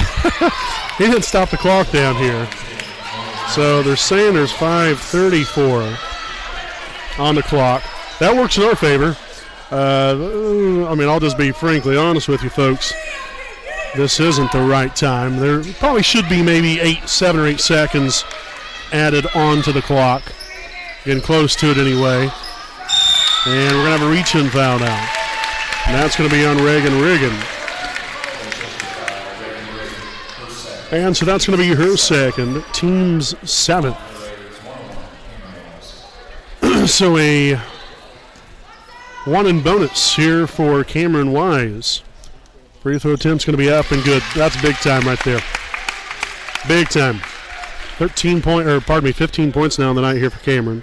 Speaker 1: didn't stop the clock down here. So they're saying there's 5:34 on the clock. That works in our favor. I mean, I'll just be frankly honest with you folks. This isn't the right time. There probably should be maybe 7 or 8 seconds added onto the clock. Getting close to it anyway. And we're going to have a reach-in foul now. And that's going to be on Riggin. And so that's going to be her second, team's 7th. So a 1 in bonus here for Cameron Wise. Free throw attempt's going to be up and good. That's big time right there. Big time. 15 points now on the night here for Cameron.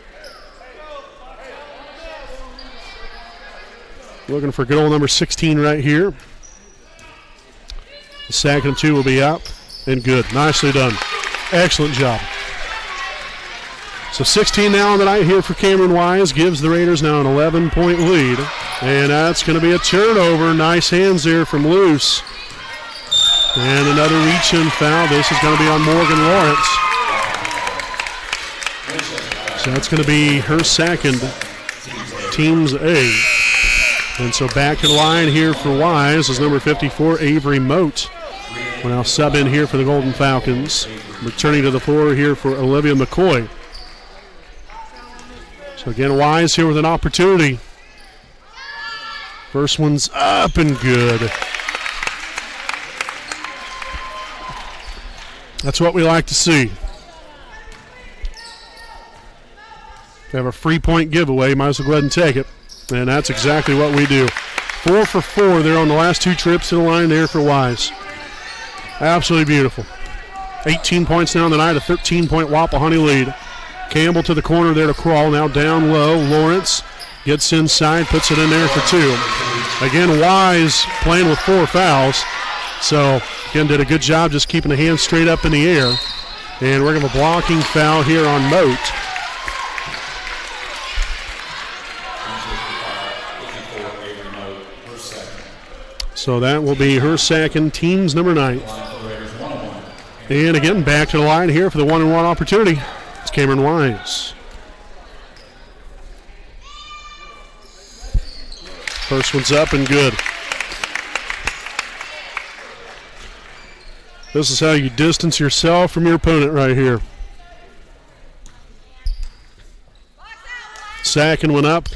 Speaker 1: Looking for good old number 16 right here. The second and 2 will be up and good. Nicely done. Excellent job. So 16 now on the night here for Cameron Wise. Gives the Raiders now an 11-point lead. And that's going to be a turnover. Nice hands there from Luce. And another reach-in foul. This is going to be on Morgan Lawrence. So that's going to be her second, team's A. And so back to the line here for Wise is number 54, Avery Moat. We'll now sub in here for the Golden Falcons. Returning to the floor here for Olivia McCoy. So again, Wise here with an opportunity. First one's up and good. That's what we like to see. If you have a free point giveaway, might as well go ahead and take it. And that's exactly what we do. 4 for 4 there on the last 2 trips to the line there for Wise. Absolutely beautiful. 18 points now on the night, a 13-point Wapahani lead. Campbell to the corner there to crawl, now down low. Lawrence gets inside, puts it in there for 2. Again, Wise playing with 4 fouls. So, again, did a good job just keeping the hands straight up in the air. And we're going to have a blocking foul here on Moat. So that will be her second, team's number 9. And again, back to the line here for the 1-and-1 opportunity. It's Cameron Wise. First one's up and good. This is how you distance yourself from your opponent right here. Second one up.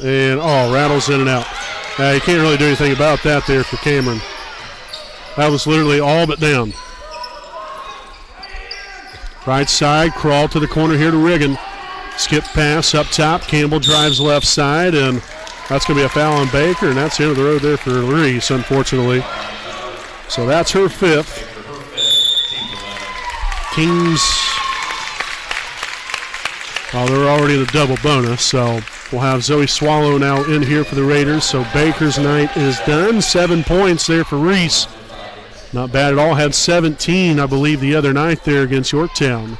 Speaker 1: And, rattles in and out. You can't really do anything about that there for Cameron. That was literally all but down. Right side, crawl to the corner here to Riggin. Skip pass up top. Campbell drives left side, and that's going to be a foul on Baker, and that's the end of the road there for Reese, unfortunately. So that's her 5th. Kings, they're already in a double bonus, so we'll have Zoe Swallow now in here for the Raiders. So Baker's night is done. 7 points there for Reese. Not bad at all. Had 17, I believe, the other night there against Yorktown.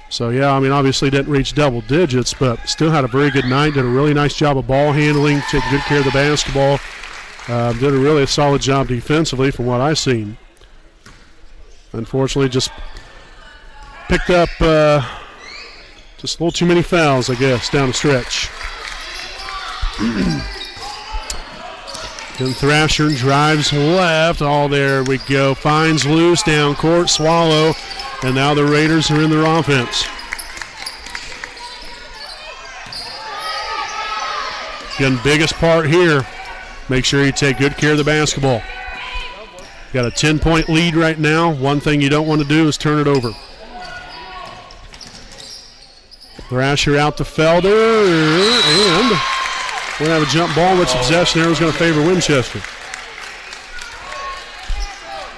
Speaker 1: So, yeah, I mean, obviously didn't reach double digits, but still had a very good night. Did a really nice job of ball handling, taking good care of the basketball. Did a really solid job defensively from what I've seen. Unfortunately, just picked up just a little too many fouls, I guess, down the stretch. Then Thrasher drives left. There we go. Finds loose down court. Swallow. And now the Raiders are in their offense. Again, biggest part here, make sure you take good care of the basketball. Got a 10-point lead right now. One thing you don't want to do is turn it over. Thrasher out to Felder, and we're going to have a jump ball, which possession there is going to favor Winchester.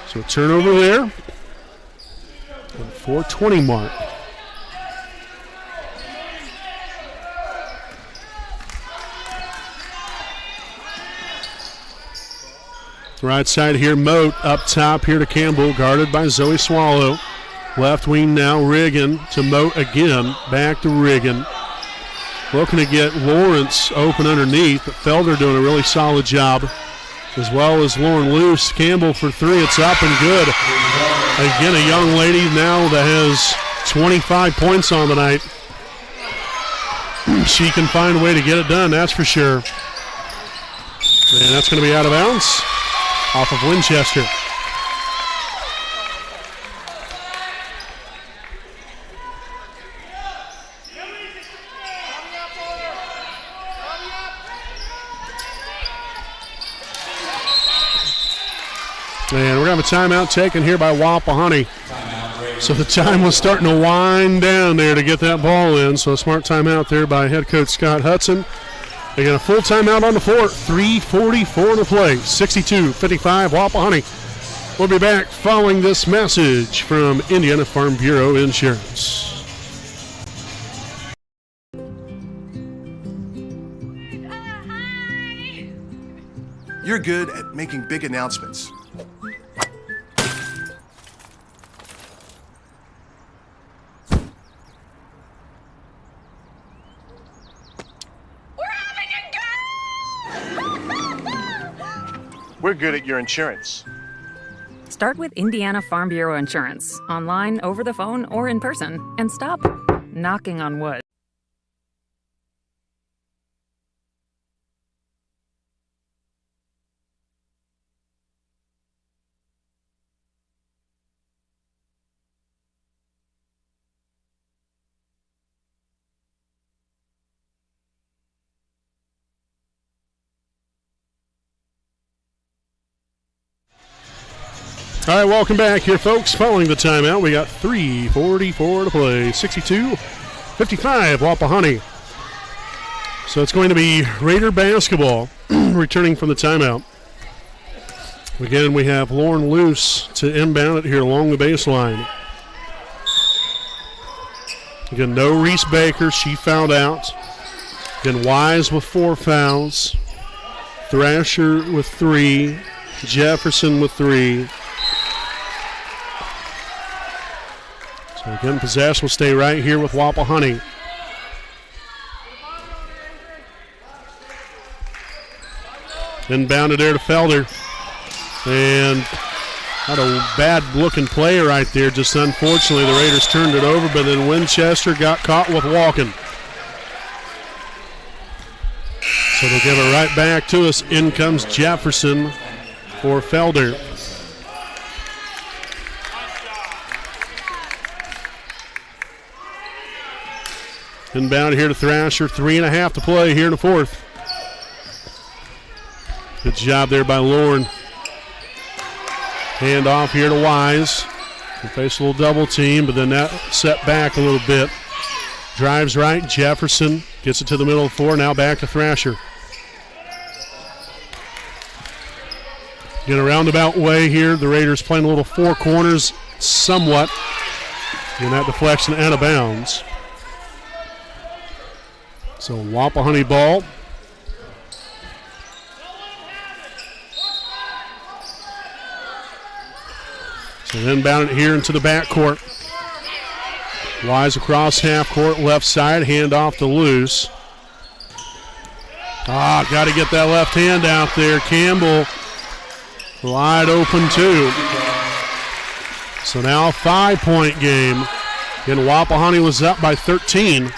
Speaker 1: So a turnover there. 4:20 mark. Right side here, Moat up top here to Campbell, guarded by Zoe Swallow. Left wing now, Riggin to Moat again, back to Riggin. Looking to get Lawrence open underneath, but Felder doing a really solid job, as well as Lauren Luce. Campbell for 3, it's up and good. Again, a young lady now that has 25 points on the night. She can find a way to get it done, that's for sure. And that's going to be out of bounds off of Winchester. And we're going to have a timeout taken here by Wapahani. So the time was starting to wind down there to get that ball in. So a smart timeout there by head coach Scott Hudson. Again, a full timeout on the floor. 3:44 to play. 62-55 Wapahani. We'll be back following this message from Indiana Farm Bureau Insurance.
Speaker 16: You're good at making big announcements.
Speaker 6: We're good at your insurance.
Speaker 4: Start with Indiana Farm Bureau Insurance, online, over the phone, or in person, and stop knocking on wood.
Speaker 1: All right, welcome back here, folks. Following the timeout, we got 3:44 to play. 62-55, Wapahani. So it's going to be Raider basketball returning from the timeout. Again, we have Lauren Luce to inbound it here along the baseline. Again, no Reese Baker. She fouled out. Again, Wise with 4 fouls. Thrasher with 3. Jefferson with 3. So again, possession will stay right here with Wapahani. Inbounded there to Felder. And had a bad-looking play right there. Just unfortunately, the Raiders turned it over, but then Winchester got caught with walking. So they'll give it right back to us. In comes Jefferson for Felder. Inbound here to Thrasher. 3.5 to play here in the fourth. Good job there by Lauren. Hand off here to Wise. We'll face a little double team, but then that set back a little bit. Drives right. Jefferson gets it to the middle of the floor. Now back to Thrasher. In a roundabout way here, the Raiders playing a little 4 corners somewhat. And that deflection out of bounds. So Wapahani ball. So inbound it here into the backcourt. Wise across half court, left side, hand off to Luce. Got to get that left hand out there. Campbell wide open too. So now a 5-point game. And Wapahani was up by 13.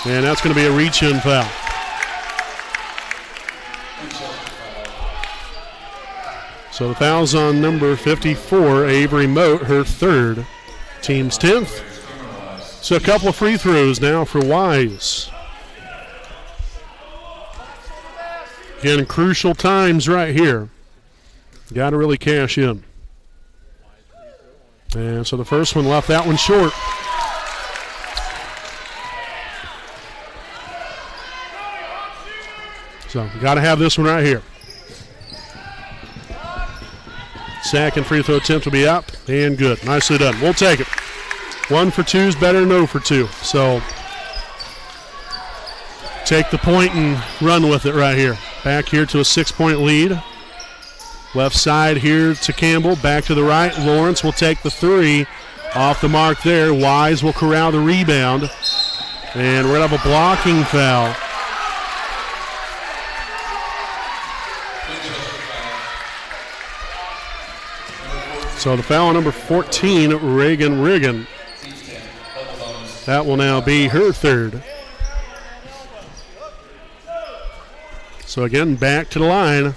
Speaker 1: And that's going to be a reach-in foul. So the foul's on number 54, Avery Moat, her 3rd. Team's 10th. So a couple of free throws now for Wise. Again, crucial times right here. Got to really cash in. And so the first one left that one short. So got to have this one right here. Second free throw attempt will be up and good. Nicely done. We'll take it. 1 for 2 is better than 0 for 2. So take the point and run with it right here. Back here to a 6-point lead. Left side here to Campbell. Back to the right. Lawrence will take the 3. Off the mark there. Wise will corral the rebound. And we're going to have a blocking foul. So the foul on number 14, Reagan Riggin. That will now be her 3rd. So again, back to the line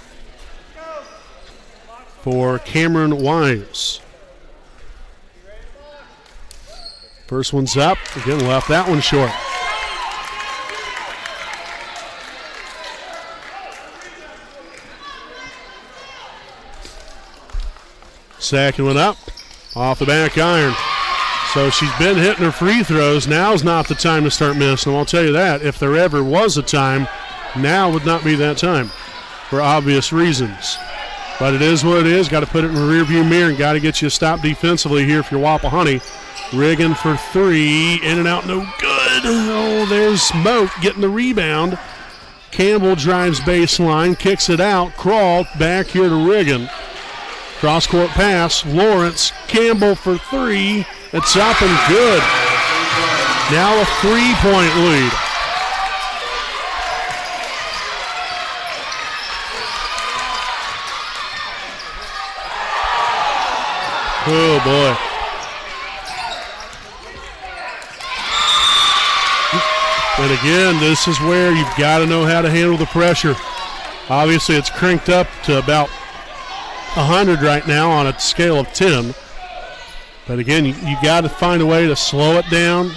Speaker 1: for Cameron Wise. First one's up. Again, left that one short. Second one up, off the back iron. So she's been hitting her free throws. Now's not the time to start missing them. I'll tell you that. If there ever was a time, now would not be that time for obvious reasons. But it is what it is. Got to put it in the rearview mirror and got to get you a stop defensively here if you're Wapahani. Riggin for 3, in and out, no good. Oh, there's Moat getting the rebound. Campbell drives baseline, kicks it out, crawled back here to Riggin. Cross-court pass, Lawrence, Campbell for 3. It's up and good. Now a 3-point lead. Oh, boy. And again, this is where you've got to know how to handle the pressure. Obviously, it's cranked up to about 100 right now on a scale of 10. But again, you got to find a way to slow it down,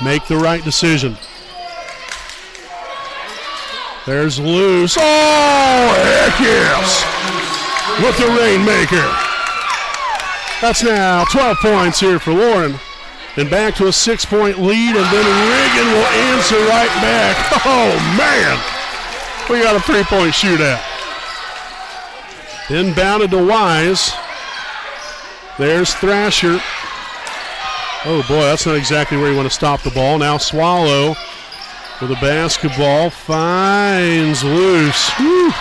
Speaker 1: make the right decision. There's loose. Oh, heck yes! With the Rainmaker. That's now 12 points here for Lauren. And back to a 6-point lead, and then Riggin will answer right back. Oh, man! We got a 3-point shootout. Inbounded to Wise. There's Thrasher. Oh, boy, that's not exactly where you want to stop the ball. Now Swallow with a basketball. Finds loose. Whew.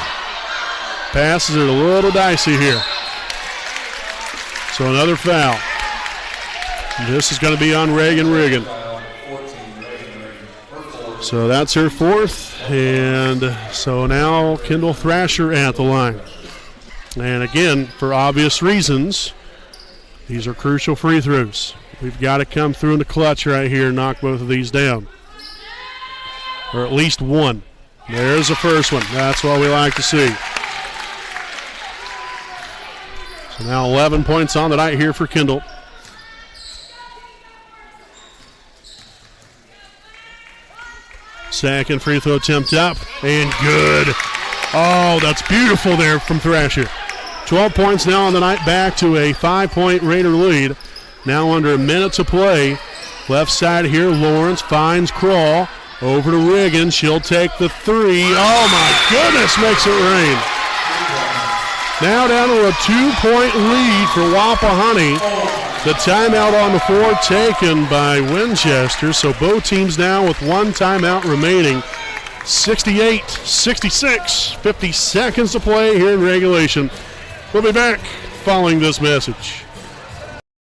Speaker 1: Passes it a little dicey here. So another foul. This is going to be on Riggin. So that's her fourth. And so now Kendall Thrasher at the line. And again, for obvious reasons, these are crucial free throws. We've got to come through in the clutch right here and knock both of these down. Or at least one. There's the first one. That's what we like to see. So now 11 points on the night here for Kendall. Second free throw attempt up, and good. Oh, that's beautiful there from Thrasher. 12 points now on the night, back to a 5-point Raider lead. Now under a minute to play. Left side here, Lawrence finds Crawl. Over to Riggin, she'll take the three. Oh my goodness, makes it rain. Now down to a 2-point lead for Wapahani. The timeout on the floor taken by Winchester, so both teams now with one timeout remaining. 68-66, 50 seconds to play here in regulation. We'll be back following this message.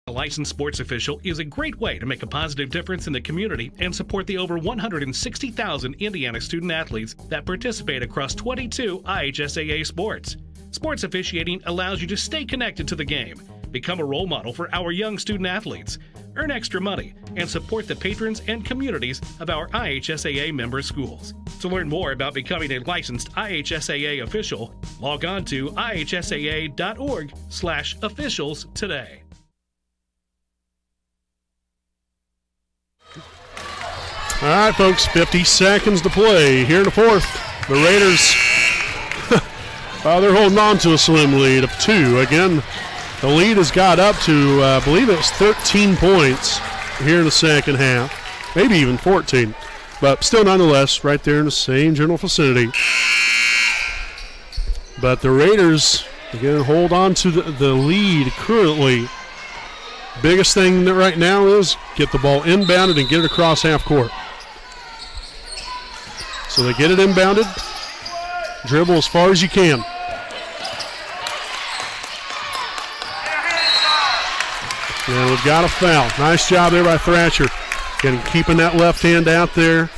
Speaker 16: A licensed sports official is a great way to make a positive difference in the community and support the over 160,000 Indiana student athletes that participate across 22 IHSAA sports. Sports officiating allows you to stay connected to the game, become a role model for our young student athletes, earn extra money, and support the patrons and communities of our IHSAA member schools. To learn more about becoming a licensed IHSAA official, log on to ihsaa.org/officials today.
Speaker 1: All right, folks, 50 seconds to play here in the fourth. The Raiders, they're holding on to a slim lead of 2. Again, the lead has got up to, I believe it was 13 points here in the second half, maybe even 14. But still, nonetheless, right there in the same general vicinity. But the Raiders, again, hold on to the lead currently. Biggest thing that right now is get the ball inbounded and get it across half court. So they get it inbounded, dribble as far as you can. And we've got a foul. Nice job there by Thrasher. Again, keeping that left hand out there.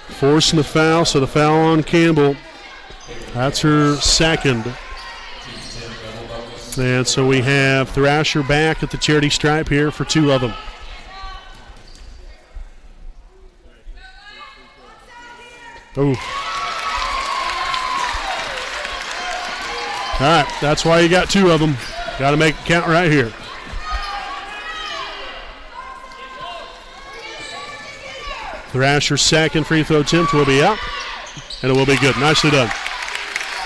Speaker 1: Forcing the foul, so the foul on Campbell. That's her second. And so we have Thrasher back at the charity stripe here for 2 of them. Oh. All right, that's why you got 2 of them. Got to make it count right here. Thrasher's second free throw attempt will be up, and it will be good. Nicely done.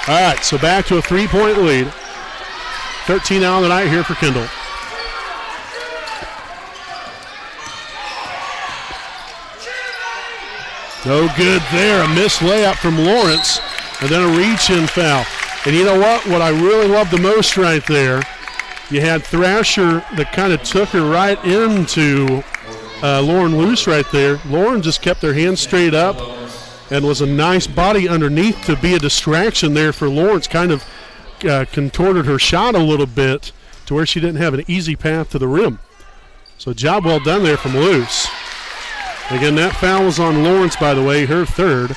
Speaker 1: All right, so back to a 3-point lead. 13 on the night here for Kendall. No good there. A missed layup from Lawrence, and then a reach-in foul. And you know what? What I really love the most right there, you had Thrasher that kind of took her right into Lauren Luce right there. Lauren just kept her hands straight up and was a nice body underneath to be a distraction there for Lawrence. Kind of contorted her shot a little bit to where she didn't have an easy path to the rim. So job well done there from Luce. Again, that foul was on Lawrence, by the way, her third.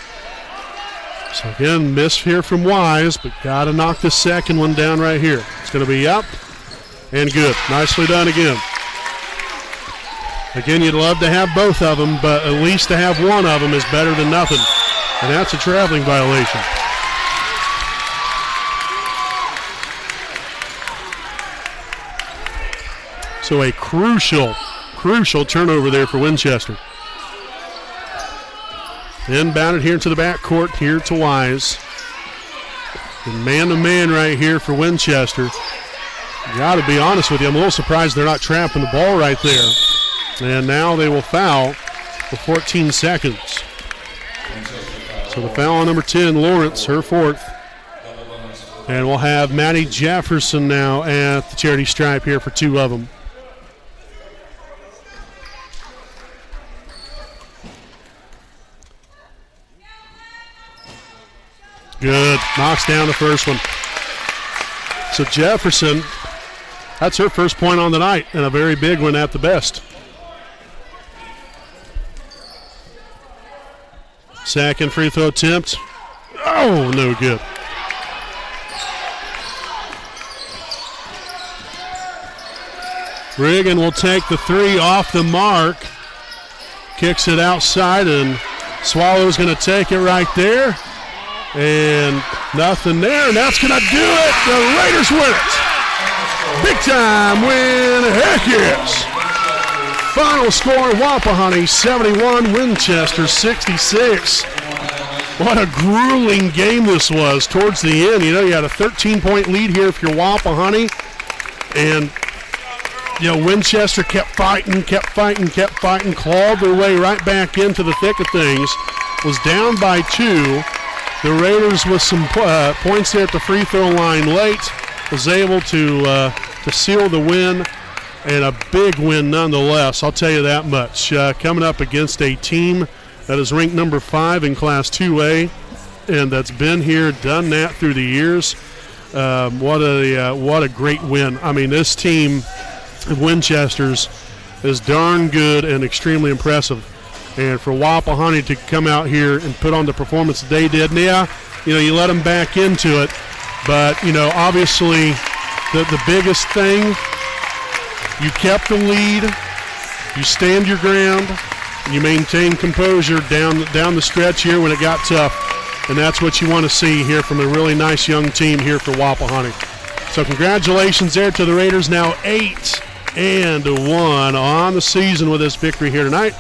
Speaker 1: So again, miss here from Wise, but got to knock the second one down right here. It's going to be up And good. Nicely done again. Again, you'd love to have both of them, but at least to have one of them is better than nothing. And that's a traveling violation. So a crucial turnover there for Winchester. Inbounded here to the backcourt, here to Wise. And man-to-man right here for Winchester. Got to be honest with you, I'm a little surprised they're not trapping the ball right there. And now they will foul for 14 seconds. So the foul on number 10, Lawrence, her fourth. And we'll have Maddie Jefferson now at the charity stripe here for two of them. Good. Knocks down the first one. So Jefferson, that's her first point on the night, and a very big one at the best. Second free throw attempt. Oh, no good. Reagan will take the three off the mark. Kicks it outside, and Swallow's going to take it right there. And nothing there, and that's going to do it. The Raiders win it. Big time win. Heck yes. Final score, Wapahani 71, Winchester 66. What a grueling game this was towards the end. You know, you had a 13-point lead here if you're Wapahani. And, you know, Winchester kept fighting, clawed their way right back into the thick of things. Was down by 2. The Raiders with some points there at the free throw line late was able to seal the win, and a big win nonetheless. I'll tell you that much. Coming up against a team that is ranked number 5 in Class 2A, and that's been here, done that through the years. What a great win. I mean, this team of Winchester's is darn good and extremely impressive. And for Wapahani to come out here and put on the performance that they did, and yeah, you know, you let them back into it. But, you know, obviously the biggest thing, you kept the lead, you stand your ground, you maintain composure down the stretch here when it got tough. And that's what you want to see here from a really nice young team here for Wapahani. So congratulations there to the Raiders, now 8-1 on the season with this victory here tonight.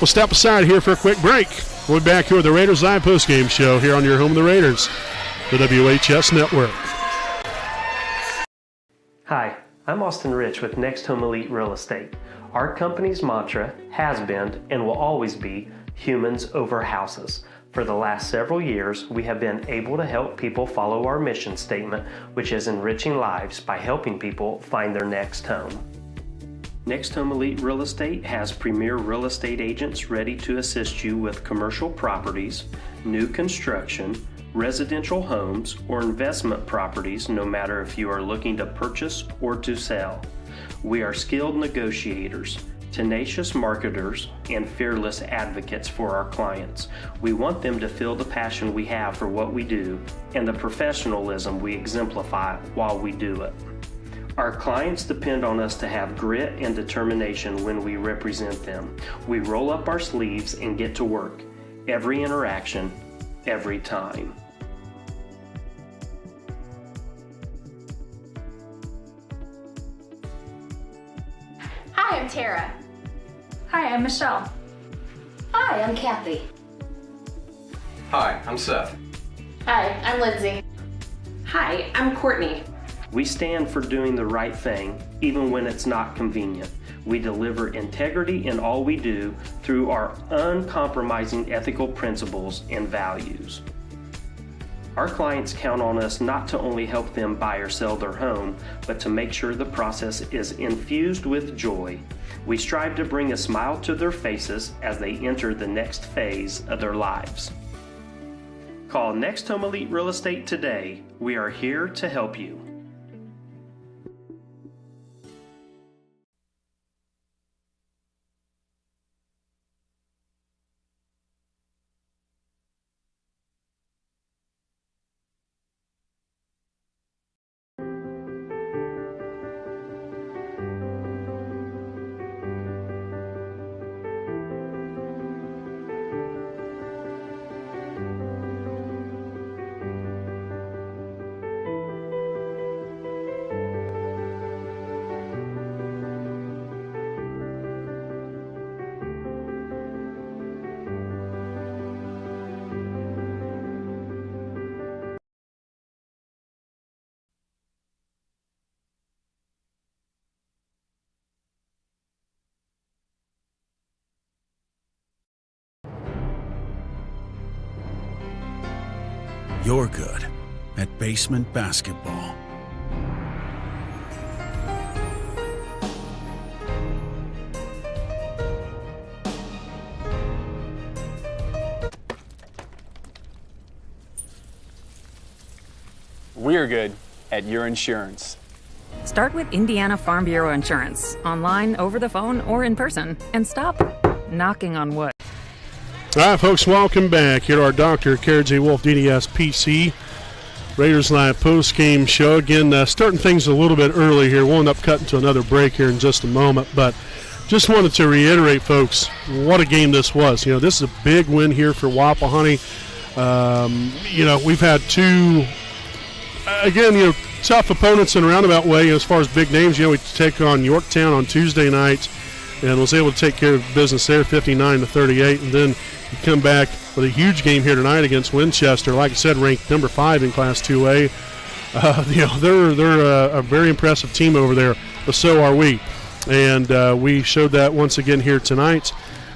Speaker 1: We'll step aside here for a quick break. We'll be back here with the Raiders Live postgame show here on your home of the Raiders, the WHS Network.
Speaker 7: Hi, I'm Austin Rich with Next Home Elite Real Estate. Our company's mantra has been and will always be humans over houses. For the last several years, we have been able to help people follow our mission statement, which is enriching lives by helping people find their next home. Next Home Elite Real Estate has premier real estate agents ready to assist you with commercial properties, new construction, residential homes, or investment properties, no matter if you are looking to purchase or to sell. We are skilled negotiators, tenacious marketers, and fearless advocates for our clients. We want them to feel the passion we have for what we do and the professionalism we exemplify while we do it. Our clients depend on us to have grit and determination when we represent them. We roll up our sleeves and get to work. Every interaction, every time.
Speaker 8: Hi, I'm Tara.
Speaker 9: Hi, I'm Michelle.
Speaker 8: Hi, I'm Kathy.
Speaker 10: Hi, I'm Seth.
Speaker 8: Hi, I'm Lindsay.
Speaker 9: Hi, I'm Courtney.
Speaker 7: We stand for doing the right thing, even when it's not convenient. We deliver integrity in all we do through our uncompromising ethical principles and values. Our clients count on us not to only help them buy or sell their home, but to make sure the process is infused with joy. We strive to bring a smile to their faces as they enter the next phase of their lives. Call Next Home Elite Real Estate today. We are here to help you.
Speaker 2: you're good at basement basketball.
Speaker 3: We're good at your insurance.
Speaker 4: Start with Indiana Farm Bureau Insurance, online, over the phone, or in person, and stop knocking on wood.
Speaker 1: All right, folks, welcome back here to our Dr. Carrot J. Wolf DDS PC Raiders Live post-game show. Again, starting things a little bit early here. We'll end up cutting to another break here in just a moment, but just wanted to reiterate, folks, what a game this was. You know, this is a big win here for Wapahani. You know, we've had two, again, you know, tough opponents in a roundabout way, you know, as far as big names. You know, we take on Yorktown on Tuesday night and was able to take care of business there, 59-38, and then you come back with a huge game here tonight against Winchester. Like I said, ranked number 5 in Class 2A. You know, they're a very impressive team over there, but so are we. And we showed that once again here tonight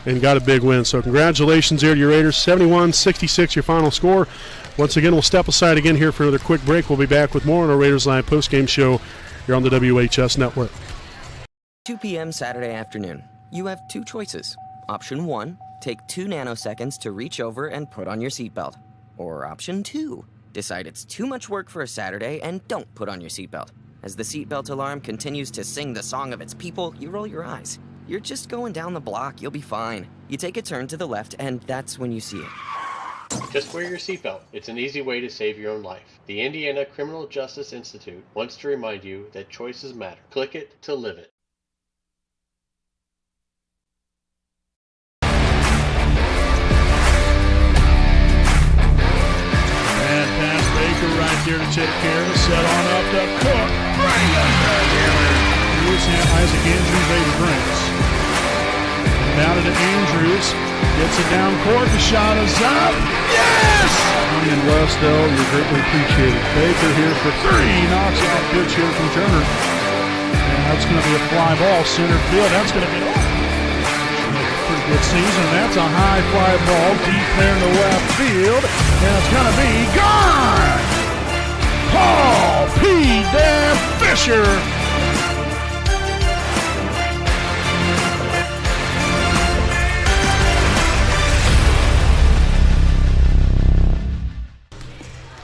Speaker 1: and got a big win. So congratulations there to your Raiders. 71-66 your final score. Once again, we'll step aside again here for another quick break. We'll be back with more on our Raiders Live postgame show here on the WHS Network.
Speaker 14: 2 p.m. Saturday afternoon. You have two choices. Option 1, take 2 nanoseconds to reach over and put on your seatbelt. Or option 2, decide it's too much work for a Saturday and don't put on your seatbelt. As the seatbelt alarm continues to sing the song of its people, you roll your eyes. You're just going down the block, you'll be fine. You take a turn to the left, and that's when you see it.
Speaker 15: Just wear your seatbelt. It's an easy way to save your own life. The Indiana Criminal Justice Institute wants to remind you that choices matter. Click it to live it.
Speaker 17: And pass Baker right there to take care of it. Set on up to Cook. Right under Taylor. Here's Isaac Andrews, 8 drinks. And now to Andrews. Gets it down court. The shot is up. Yes! And Westell, you're greatly appreciated. Baker here for 3. Knocks out pitch here from Turner. And that's going to be a fly ball. Center field. That's going to be pretty good season. That's a high fly ball deep there in the left field. And it's going to be gone! Paul P. Dan Fisher.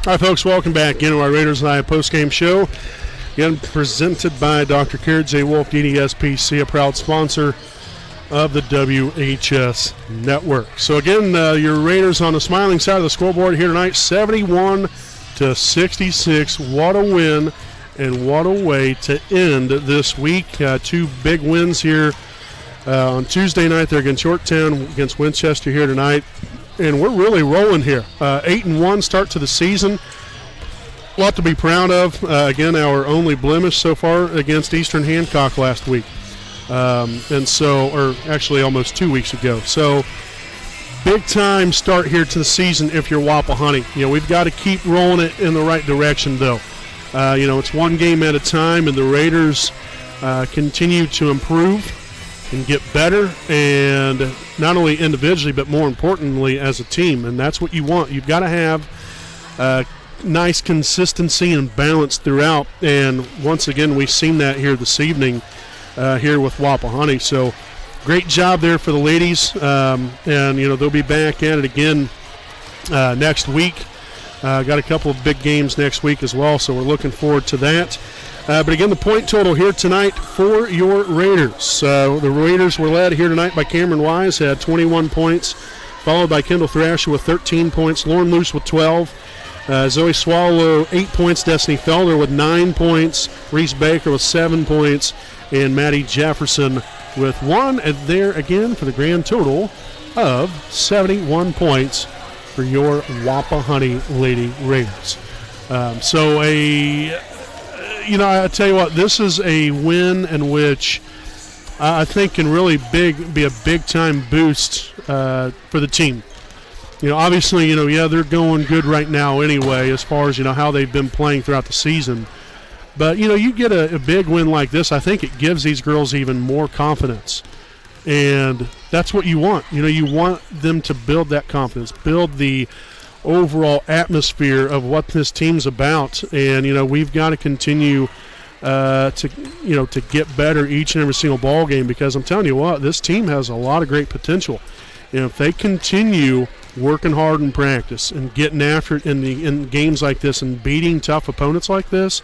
Speaker 1: All right, folks, welcome back into our Raiders Live postgame show. Again, presented by Dr. Carrot J. Wolf, DDS PC, a proud sponsor of the WHS Network. So, again, your Raiders on the smiling side of the scoreboard here tonight, 71-66. What a win and what a way to end this week. 2 big wins here on Tuesday night. They're against Yorktown, against Winchester here tonight. And we're really rolling here. 8-1 start to the season. A lot to be proud of. Again, our only blemish so far against Eastern Hancock last week. And so, or actually almost 2 weeks ago. So, big time start here to the season if you're Wapahani. You know, we've got to keep rolling it in the right direction, though. You know, it's one game at a time, and the Raiders continue to improve and get better, and not only individually, but more importantly as a team, and that's what you want. You've got to have nice consistency and balance throughout, and once again, we've seen that here this evening here with Wapahani. So great job there for the ladies, and, you know, they'll be back at it again next week. Got a couple of big games next week as well, so we're looking forward to that. But again, the point total here tonight for your Raiders. The Raiders were led here tonight by Cameron Wise, had 21 points, followed by Kendall Thrasher with 13 points, Lauren Luce with 12, Zoe Swallow 8 points, Destiny Felder with 9 points, Reese Baker with 7 points, and Maddie Jefferson with 1. And there again for the grand total of 71 points for your Wapahani Lady Raiders. So you know, I tell you what, this is a win in which I think can really be a big-time boost for the team. You know, obviously, you know, yeah, they're going good right now anyway as far as, you know, how they've been playing throughout the season. But, you know, you get a big win like this, I think it gives these girls even more confidence. And that's what you want. You know, you want them to build that confidence, build the overall atmosphere of what this team's about. And, we've got to continue to get better each and every single ball game, because I'm telling you what, this team has a lot of great potential. If they continue working hard in practice and getting after it in games like this and beating tough opponents like this,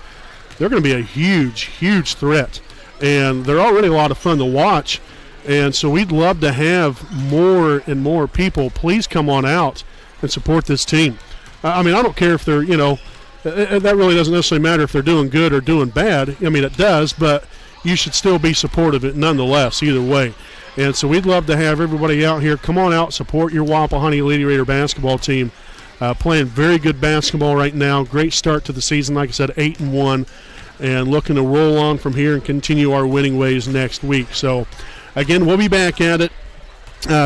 Speaker 1: they're going to be a huge, huge threat. And they're already a lot of fun to watch. And so we'd love to have more and more people please come on out and support this team. I don't care if they're, that really doesn't necessarily matter if they're doing good or doing bad. It does, but you should still be supportive of it nonetheless, either way. And so we'd love to have everybody out here. Come on out, support your Wapahani Lady Raider basketball team. Playing very good basketball right now. Great start to the season, like I said, 8-1, and looking to roll on from here and continue our winning ways next week. So, again, we'll be back at it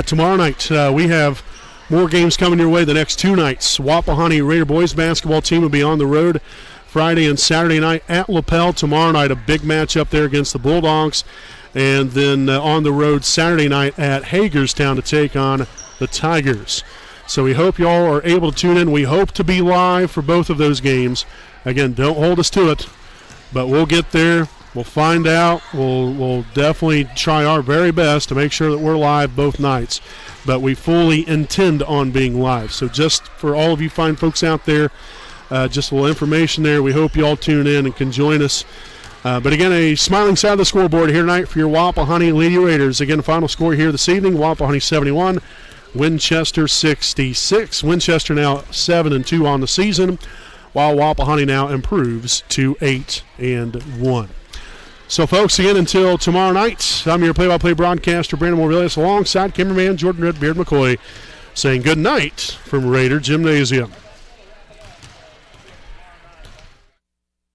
Speaker 1: tomorrow night. We have more games coming your way the next 2 nights. Wapahani Raider boys basketball team will be on the road Friday and Saturday night at Lapel. Tomorrow night, a big matchup there against the Bulldogs. And then on the road Saturday night at Hagerstown to take on the Tigers. So we hope y'all are able to tune in. We hope to be live for both of those games. Again, don't hold us to it, but we'll get there. We'll find out. We'll definitely try our very best to make sure that we're live both nights. But we fully intend on being live. So just for all of you fine folks out there, just a little information there. We hope you all tune in and can join us. But again, a smiling side of the scoreboard here tonight for your Wapahani Lady Raiders. Again, final score here this evening, Wapahani 71, Winchester 66. Winchester now 7-2 on the season, while Wapahani now improves to 8-1. So, folks, again, until tomorrow night, I'm your play-by-play broadcaster, Brandon Morvillius, alongside cameraman Jordan Redbeard McCoy, saying good night from Raider Gymnasium.